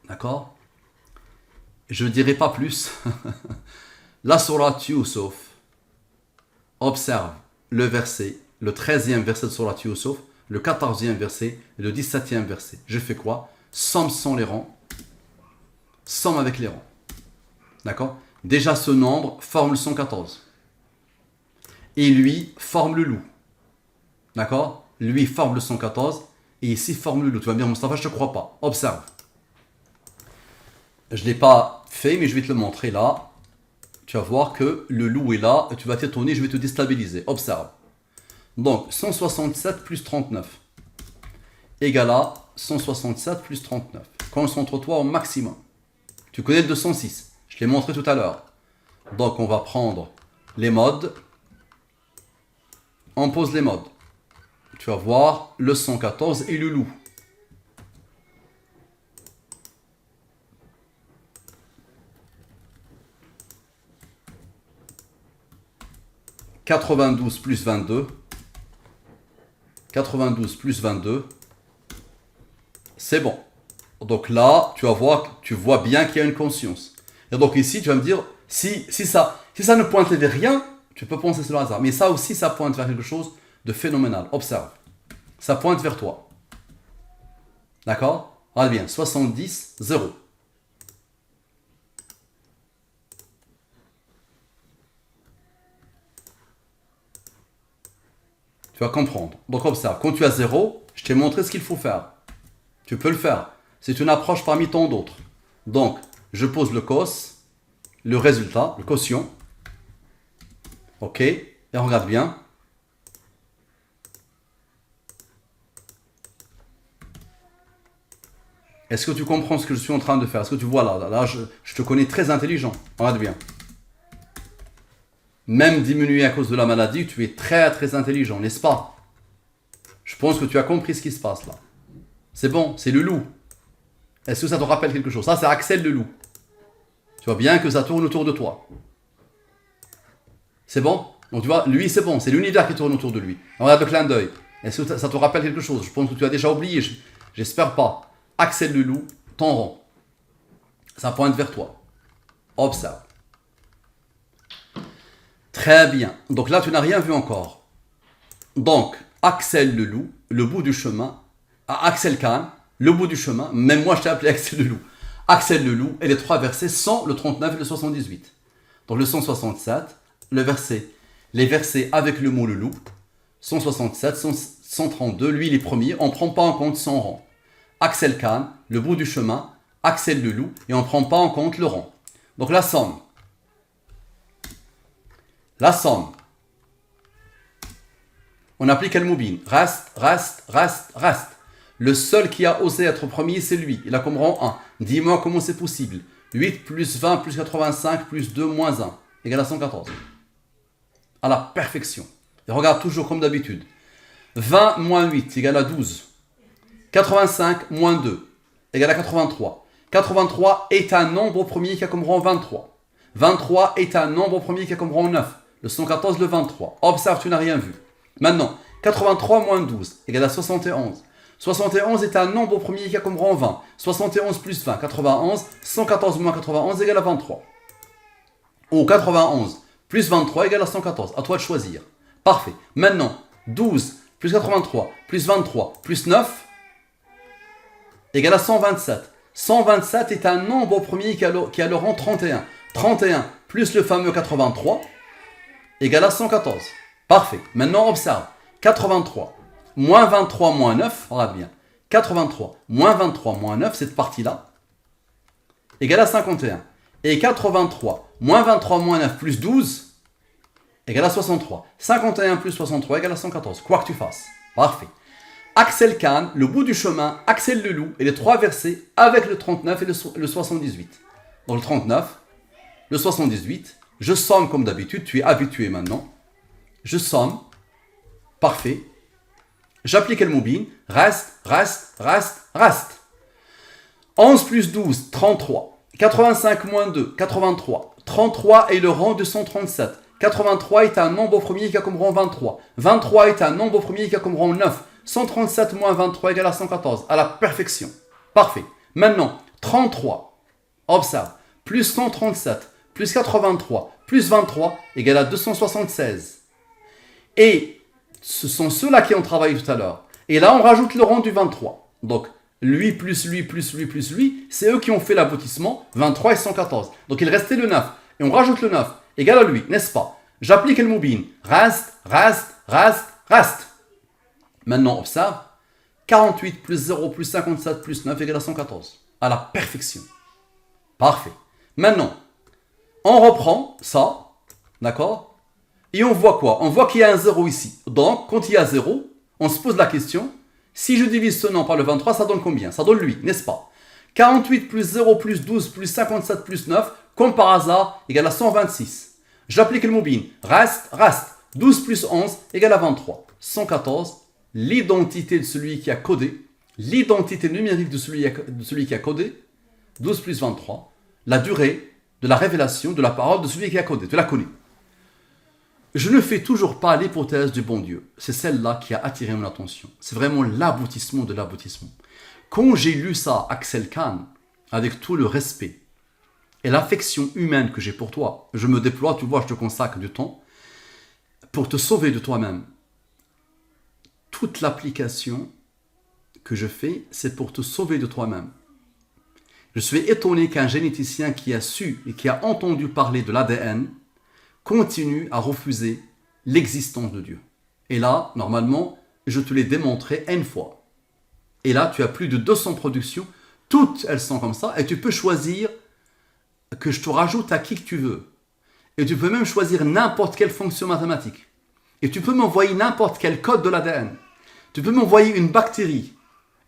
d'accord? Je ne dirai pas plus. La sourate Yusuf, observe le verset, le 13e verset de sourate Yusuf, le 14e verset et le 17e verset. Je fais quoi? Somme sans les rangs, somme avec les rangs. D'accord? Déjà ce nombre forme le 114. Et lui forme le loup. D'accord? Lui forme le 114 et ici forme le loup. Tu vas me dire, Moustapha, je ne te crois pas. Observe. Je ne l'ai pas fait, mais je vais te le montrer là. Tu vas voir que le loup est là et tu vas t'étonner, je vais te déstabiliser. Observe. Donc, 167 plus 39. égale à 167 plus 39. Concentre-toi au maximum. Tu connais le 206. Je l'ai montré tout à l'heure. Donc, on va prendre les modes. On pose les modes. Tu vas voir le 114 et le loup. « 92 plus 22. 92 plus 22. C'est bon. Donc là, tu vois bien qu'il y a une conscience. Et donc ici, tu vas me dire, si ça ne pointe vers rien, tu peux penser sur le hasard. Mais ça aussi, ça pointe vers quelque chose de phénoménal. Observe. Ça pointe vers toi. D'accord? Regarde bien. 70, 0. Tu vas comprendre. Donc observe. Quand tu as 0, je t'ai montré ce qu'il faut faire. Tu peux le faire. C'est une approche parmi tant d'autres. Donc, je pose le cos, le résultat, le quotient. Ok? Et regarde bien. Est-ce que tu comprends ce que je suis en train de faire? Est-ce que tu vois là, je te connais très intelligent. Regarde bien. Même diminué à cause de la maladie, tu es très très intelligent, n'est-ce pas? Je pense que tu as compris ce qui se passe là. C'est bon, c'est le loup. Est-ce que ça te rappelle quelque chose? Ça, c'est Axel le loup. Tu vois bien que ça tourne autour de toi. C'est bon? Donc tu vois, lui c'est bon, c'est l'univers qui tourne autour de lui. On regarde le clin d'œil. Est-ce que ça te rappelle quelque chose? Je pense que tu as déjà oublié, j'espère pas. Axel le loup, ton rond. Ça pointe vers toi. Observe. Très bien. Donc là, tu n'as rien vu encore. Donc, Axel le loup, le bout du chemin. Axel Kahn, le bout du chemin. Même moi, je t'ai appelé Axel le loup. Axel le loup et les trois versets 100, le 39 et le 78. Donc le 167, les versets avec le mot le loup. 167, 132, lui, les premiers. On ne prend pas en compte son rang. Axel Kahn, le bout du chemin. Axel le loup. Et on ne prend pas en compte le rang. Donc la somme. La somme. On applique Al-Moubin. Reste, reste, reste, reste. Le seul qui a osé être premier, c'est lui. Il a comme rang 1. Dis-moi comment c'est possible. 8 plus 20 plus 85 plus 2 moins 1 égale à 114. À la perfection. Et regarde toujours comme d'habitude. 20 moins 8 égale à 12. 85 moins 2 égale à 83. 83 est un nombre premier qui a comme rang 23. 23 est un nombre premier qui a comme rang 9. Le 114, le 23. Observe, tu n'as rien vu. Maintenant, 83 moins 12 égale à 71. 71 est un nombre premier qui a comme rang 20. 71 plus 20, 91. 114 moins 91 égale à 23. Ou 91 plus 23 égale à 114. À toi de choisir. Parfait. Maintenant, 12 plus 83 plus 23 plus 9 égale à 127. 127 est un nombre premier qui a le rang 31. 31 plus le fameux 83 égale à 114. Parfait. Maintenant, observe. 83 moins 23 moins 9, regarde bien. 83 moins 23 moins 9, cette partie-là, égale à 51. Et 83 moins 23 moins 9 plus 12, égale à 63. 51 plus 63 égale à 114. Quoi que tu fasses. Parfait. Axel Kahn, le bout du chemin, Axel le loup, et les trois versets avec le 39 et le 78. Donc le 39, le 78, je somme comme d'habitude, tu es habitué maintenant. Je somme. Parfait. J'applique le Moubin. Reste, reste, reste, reste. 11 plus 12, 33. 85 moins 2, 83. 33 est le rang de 137. 83 est un nombre premier qui a comme rang 23. 23 est un nombre premier qui a comme rang 9. 137 moins 23 égale à 114. À la perfection. Parfait. Maintenant, 33. Observe. Plus 137, plus 83, plus 23 égale à 276. Et ce sont ceux-là qui ont travaillé tout à l'heure. Et là, on rajoute le rang du 23. Donc, lui plus lui plus lui plus lui, c'est eux qui ont fait l'aboutissement 23 et 114. Donc, il restait le 9. Et on rajoute le 9, égal à lui, n'est-ce pas? J'applique le Moubin. Reste, reste, reste, reste. Maintenant, observe. 48 plus 0 plus 57 plus 9 égale à 114. À la perfection. Parfait. Maintenant, on reprend ça. D'accord? Et on voit quoi? On voit qu'il y a un 0 ici. Donc, quand il y a 0, on se pose la question, Si je divise ce nom par le 23, ça donne combien? Ça donne lui, n'est-ce pas? 48 plus 0 plus 12 plus 57 plus 9, comme par hasard, égale à 126. J'applique le moubin. Reste. 12 plus 11 égale à 23. 114, l'identité de celui qui a codé, l'identité numérique de celui qui a codé, 12 plus 23, la durée de la révélation de la parole de celui qui a codé. Tu la connais. Je ne fais toujours pas l'hypothèse du bon Dieu. C'est celle-là qui a attiré mon attention. C'est vraiment l'aboutissement de l'aboutissement. Quand j'ai lu ça, Axel Kahn, avec tout le respect et l'affection humaine que j'ai pour toi, je me déploie, tu vois, je te consacre du temps pour te sauver de toi-même. Toute l'application que je fais, c'est pour te sauver de toi-même. Je suis étonné qu'un généticien qui a su et qui a entendu parler de l'ADN continue à refuser l'existence de Dieu. Et là, normalement, je te l'ai démontré une fois. Et là, tu as plus de 200 productions. Toutes, elles sont comme ça. Et tu peux choisir que je te rajoute à qui que tu veux. Et tu peux même choisir n'importe quelle fonction mathématique. Et tu peux m'envoyer n'importe quel code de l'ADN. Tu peux m'envoyer une bactérie.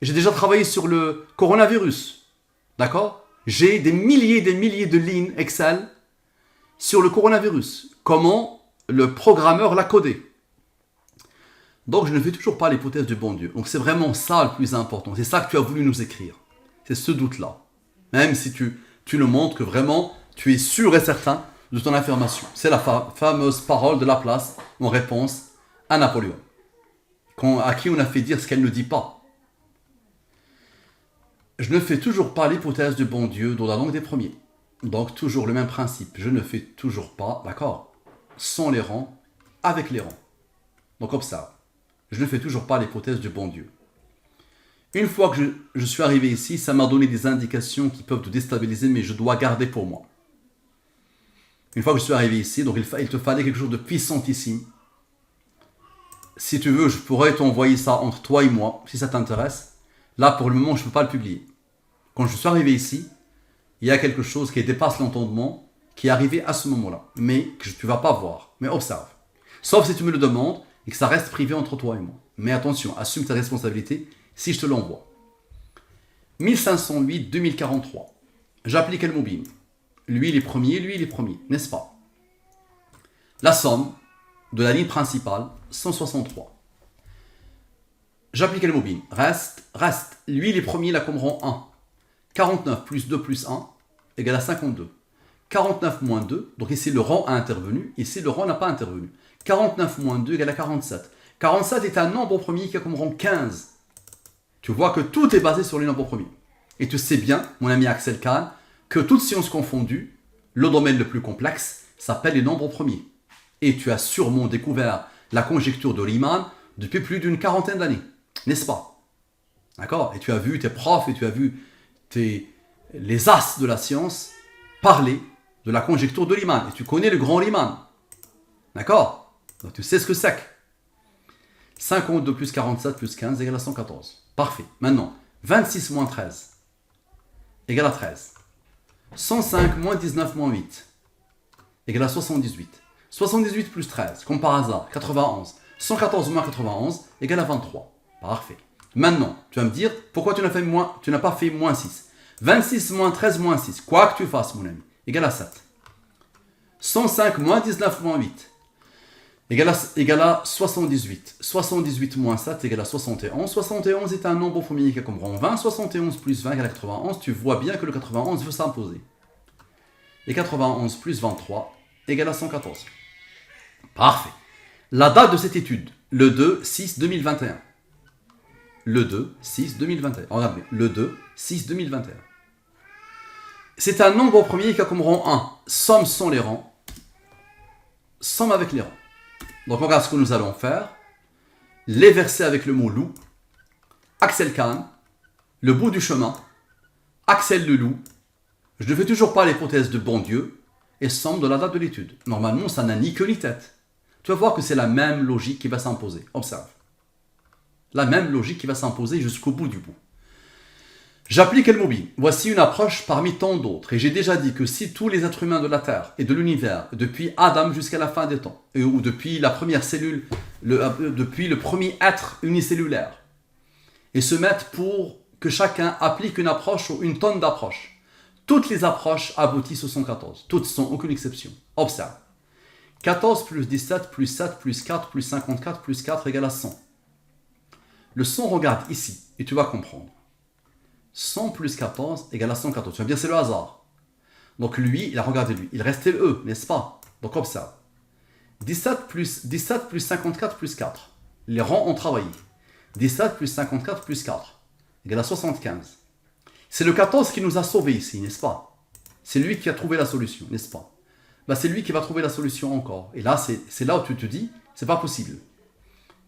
J'ai déjà travaillé sur le coronavirus. D'accord? J'ai des milliers de lignes Excel sur le coronavirus. Comment le programmeur l'a codé. Donc je ne fais toujours pas l'hypothèse du bon Dieu. Donc c'est vraiment ça le plus important. C'est ça que tu as voulu nous écrire. C'est ce doute-là. Même si tu nous montres que vraiment tu es sûr et certain de ton affirmation. C'est la fameuse parole de Laplace en réponse à Napoléon. À qui on a fait dire ce qu'elle ne dit pas. Je ne fais toujours pas l'hypothèse du bon Dieu dans la langue des premiers. Donc toujours le même principe. Je ne fais toujours pas, d'accord, sans les rangs, avec les rangs. Donc observe. Je ne fais toujours pas l'hypothèse du bon Dieu. Une fois que je suis arrivé ici, ça m'a donné des indications qui peuvent te déstabiliser, mais je dois garder pour moi. Une fois que je suis arrivé ici, donc il te fallait quelque chose de puissantissime. Si tu veux, je pourrais t'envoyer ça entre toi et moi, si ça t'intéresse. Là, pour le moment, je ne peux pas le publier. Quand je suis arrivé ici, il y a quelque chose qui dépasse l'entendement, qui est arrivé à ce moment-là, mais que tu ne vas pas voir. Mais observe. Sauf si tu me le demandes et que ça reste privé entre toi et moi. Mais attention, assume tes responsabilités si je te l'envoie. 1508-2043. J'applique le mobile. Lui, il est premier, n'est-ce pas? La somme de la ligne principale, 163. J'applique le mobile. Reste. Lui, il est premier, il a comme rang 1. 49 plus 2 plus 1 égale à 52. 49 moins 2, donc ici le rang a intervenu, ici le rang n'a pas intervenu. 49 moins 2 égale à 47. 47 est un nombre premier qui a comme rang 15. Tu vois que tout est basé sur les nombres premiers. Et tu sais bien, mon ami Axel Kahn, que toutes sciences confondues, le domaine le plus complexe s'appelle les nombres premiers. Et tu as sûrement découvert la conjecture de Riemann depuis plus d'une quarantaine d'années, n'est-ce pas? D'accord? Et tu as vu tes profs et tu as vu les as de la science parler de la conjecture de Riemann. Et tu connais le grand Riemann. D'accord? Donc tu sais ce que c'est. 52 plus 47 plus 15 égale à 114. Parfait. Maintenant, 26 moins 13 égale à 13. 105 moins 19 moins 8 égale à 78. 78 plus 13, comme par hasard, 91. 114 moins 91 égale à 23. Parfait. Maintenant, tu vas me dire, pourquoi tu n'as pas fait moins 6? 26 moins 13 moins 6, quoi que tu fasses, mon ami, égale à 7. 105 moins 19 moins 8 égale à 78. 78 moins 7 égale à 71. 71 est un nombre premier qui a comme rang 20. 71 plus 20 égale à 91. Tu vois bien que le 91 veut s'imposer. Et 91 plus 23 égale à 114. Parfait. La date de cette étude, le 2-6-2021. Le 2-6-2021. Regardez, le 2-6-2021. C'est un nombre premier qui a comme rang 1. Somme sans les rangs. Somme avec les rangs. Donc regarde ce que nous allons faire. Les versets avec le mot loup. Axel Kahn. Le bout du chemin. Axel le loup. Je ne fais toujours pas l'hypothèse de bon Dieu. Et somme de la date de l'étude. Normalement, ça n'a ni queue ni tête. Tu vas voir que c'est la même logique qui va s'imposer. Observe. La même logique qui va s'imposer jusqu'au bout du bout. J'applique le mobile. Voici une approche parmi tant d'autres. Et j'ai déjà dit que si tous les êtres humains de la Terre et de l'univers, depuis Adam jusqu'à la fin des temps, ou depuis la première cellule, depuis le premier être unicellulaire, et se mettent pour que chacun applique une approche ou une tonne d'approches. Toutes les approches aboutissent au 114. Toutes, sans aucune exception. Observe. 14 plus 17 plus 7 plus 4 plus 54 plus 4 égale à 100. Le 100, regarde ici, et tu vas comprendre. 100 plus 14 égale à 114. Tu vas bien, c'est le hasard. Donc lui, il a regardé lui. Il restait le E, n'est-ce pas? Donc observe. 17 plus 54 plus 4. Les rangs ont travaillé. 17 plus 54 plus 4 égale à 75. C'est le 14 qui nous a sauvés ici, n'est-ce pas? C'est lui qui a trouvé la solution, n'est-ce pas? Ben, c'est lui qui va trouver la solution encore. Et là, c'est là où tu te dis, c'est pas possible.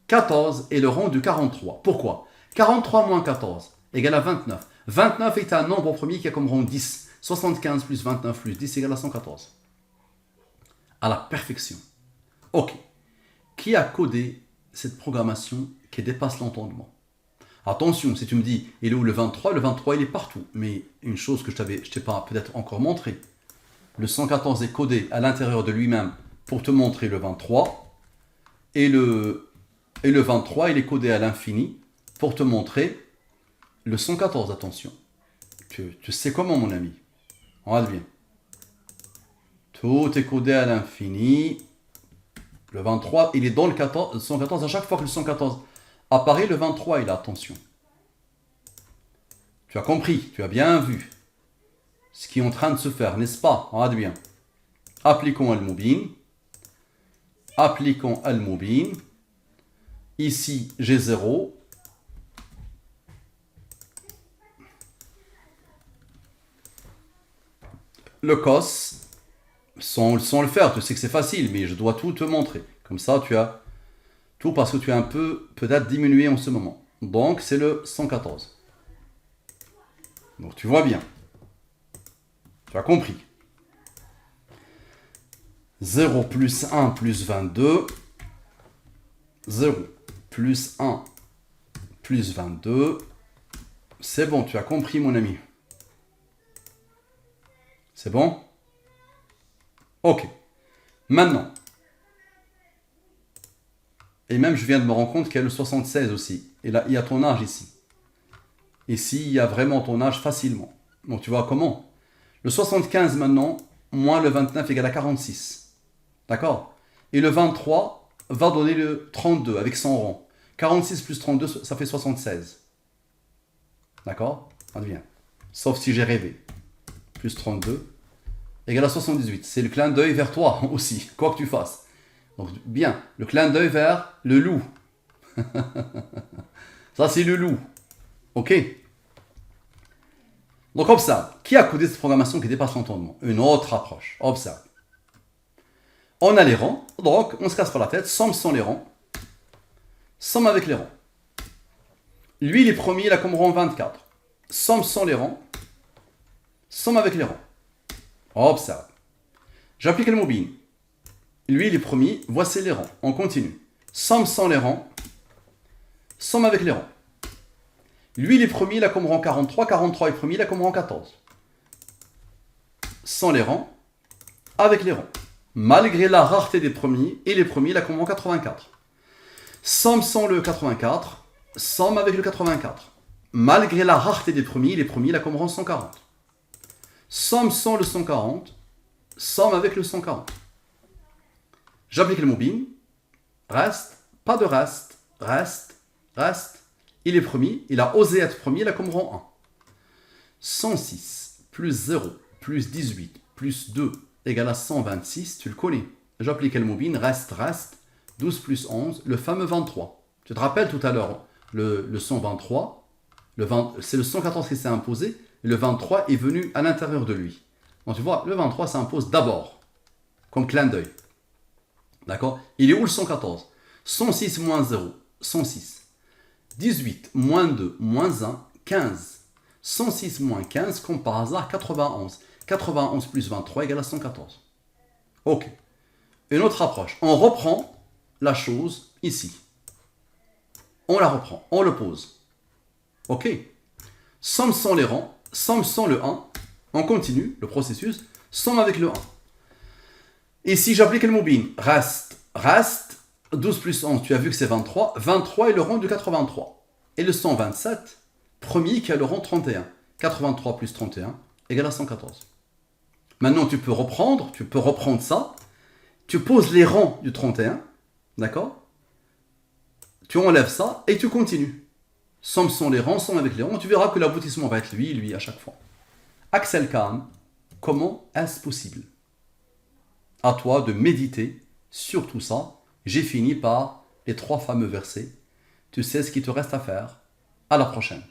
14 est le rang du 43. Pourquoi? 43 moins 14 égale à 29. 29 est un nombre premier qui a comme rang 10. 75 plus 29 plus 10 égale à 114. À la perfection. Ok. Qui a codé cette programmation qui dépasse l'entendement? Attention, si tu me dis, il est où le 23? Le 23, il est partout. Mais une chose que je t'ai pas peut-être encore montré, le 114 est codé à l'intérieur de lui-même pour te montrer le 23. Et le 23, il est codé à l'infini pour te montrer le 114. Attention. Tu sais comment, mon ami? Regarde bien. Tout est codé à l'infini. Le 23, il est dans le 114. À chaque fois que le 114 apparaît, le 23, il a attention. Tu as compris, tu as bien vu ce qui est en train de se faire, n'est-ce pas? Regarde bien. Appliquons Al-Mubin. Appliquons Al-Mubin. Ici, j'ai 0. Le cos, sans le faire, tu sais que c'est facile, mais je dois tout te montrer. Comme ça, tu as tout parce que tu es un peu, peut-être diminué en ce moment. Donc, c'est le 114. Donc, tu vois bien. Tu as compris. 0 plus 1 plus 22. 0 plus 1 plus 22. C'est bon, tu as compris, mon ami. C'est bon? Ok. Maintenant. Et même, je viens de me rendre compte qu'il y a le 76 aussi. Et là, il y a ton âge ici. Ici, il y a vraiment ton âge facilement. Donc, tu vois comment? Le 75 maintenant, moins le 29 égale à 46. D'accord? Et le 23 va donner le 32 avec son rang. 46 plus 32, ça fait 76. D'accord? Ça devient. Sauf si j'ai rêvé. Plus 32 égale à 78. C'est le clin d'œil vers toi aussi, quoi que tu fasses. Donc, bien, le clin d'œil vers le loup. Ça, c'est le loup. Ok? Donc, observe. Qui a codé cette programmation qui dépasse l'entendement? Une autre approche. Observe. On a les rangs. Donc, on se casse pas la tête. Somme sans les rangs. Somme avec les rangs. Lui, il est premier, il a comme rang 24. Somme sans les rangs. Somme avec les rangs. Observe. J'applique le Mubin. Lui, il est premier. Voici les rangs. On continue. Somme sans les rangs. Somme avec les rangs. Lui, il est premier, il a comme rang 43. 43 est premier, il a comme rang 14. Sans les rangs. Avec les rangs. Malgré la rareté des premiers, et les premiers, il a comme rang 84. Somme sans le 84. Somme avec le 84. Malgré la rareté des premiers, les premiers, il a comme rang 140. Somme sans le 140. Somme avec le 140. J'applique le Mubin. Reste. Pas de reste. Reste. Reste. Il est premier. Il a osé être premier. Il a comme rang 1. 106 plus 0 plus 18 plus 2 égale à 126. Tu le connais. J'applique le Mubin. Reste. Reste. 12 plus 11. Le fameux 23. Tu te rappelles tout à l'heure le 123. C'est le 114 qui s'est imposé. Et le 23 est venu à l'intérieur de lui. Donc tu vois, le 23 s'impose d'abord. Comme clin d'œil. D'accord? Il est où le 114? 106 moins 0. 106. 18 moins 2 moins 1. 15. 106 moins 15, comme par hasard, 91. 91 plus 23 égale à 114. Ok. Une autre approche. On reprend la chose ici. On la reprend. On le pose. Ok. Somme sans les rangs. Somme sans le 1. On continue le processus. Somme avec le 1. Ici, j'applique le Mubin. Reste. Reste. 12 plus 11, tu as vu que c'est 23. 23 est le rang du 83. Et le 127, premier qui a le rang 31. 83 plus 31 égale à 114. Maintenant, tu peux reprendre ça. Tu poses les rangs du 31, d'accord? Tu enlèves ça et tu continues. Somme sans les rangs, somme avec les rangs. Tu verras que l'aboutissement va être lui à chaque fois. Axel Kahn, comment est-ce possible? À toi de méditer sur tout ça. J'ai fini par les 3 fameux versets. Tu sais ce qu'il te reste à faire. À la prochaine.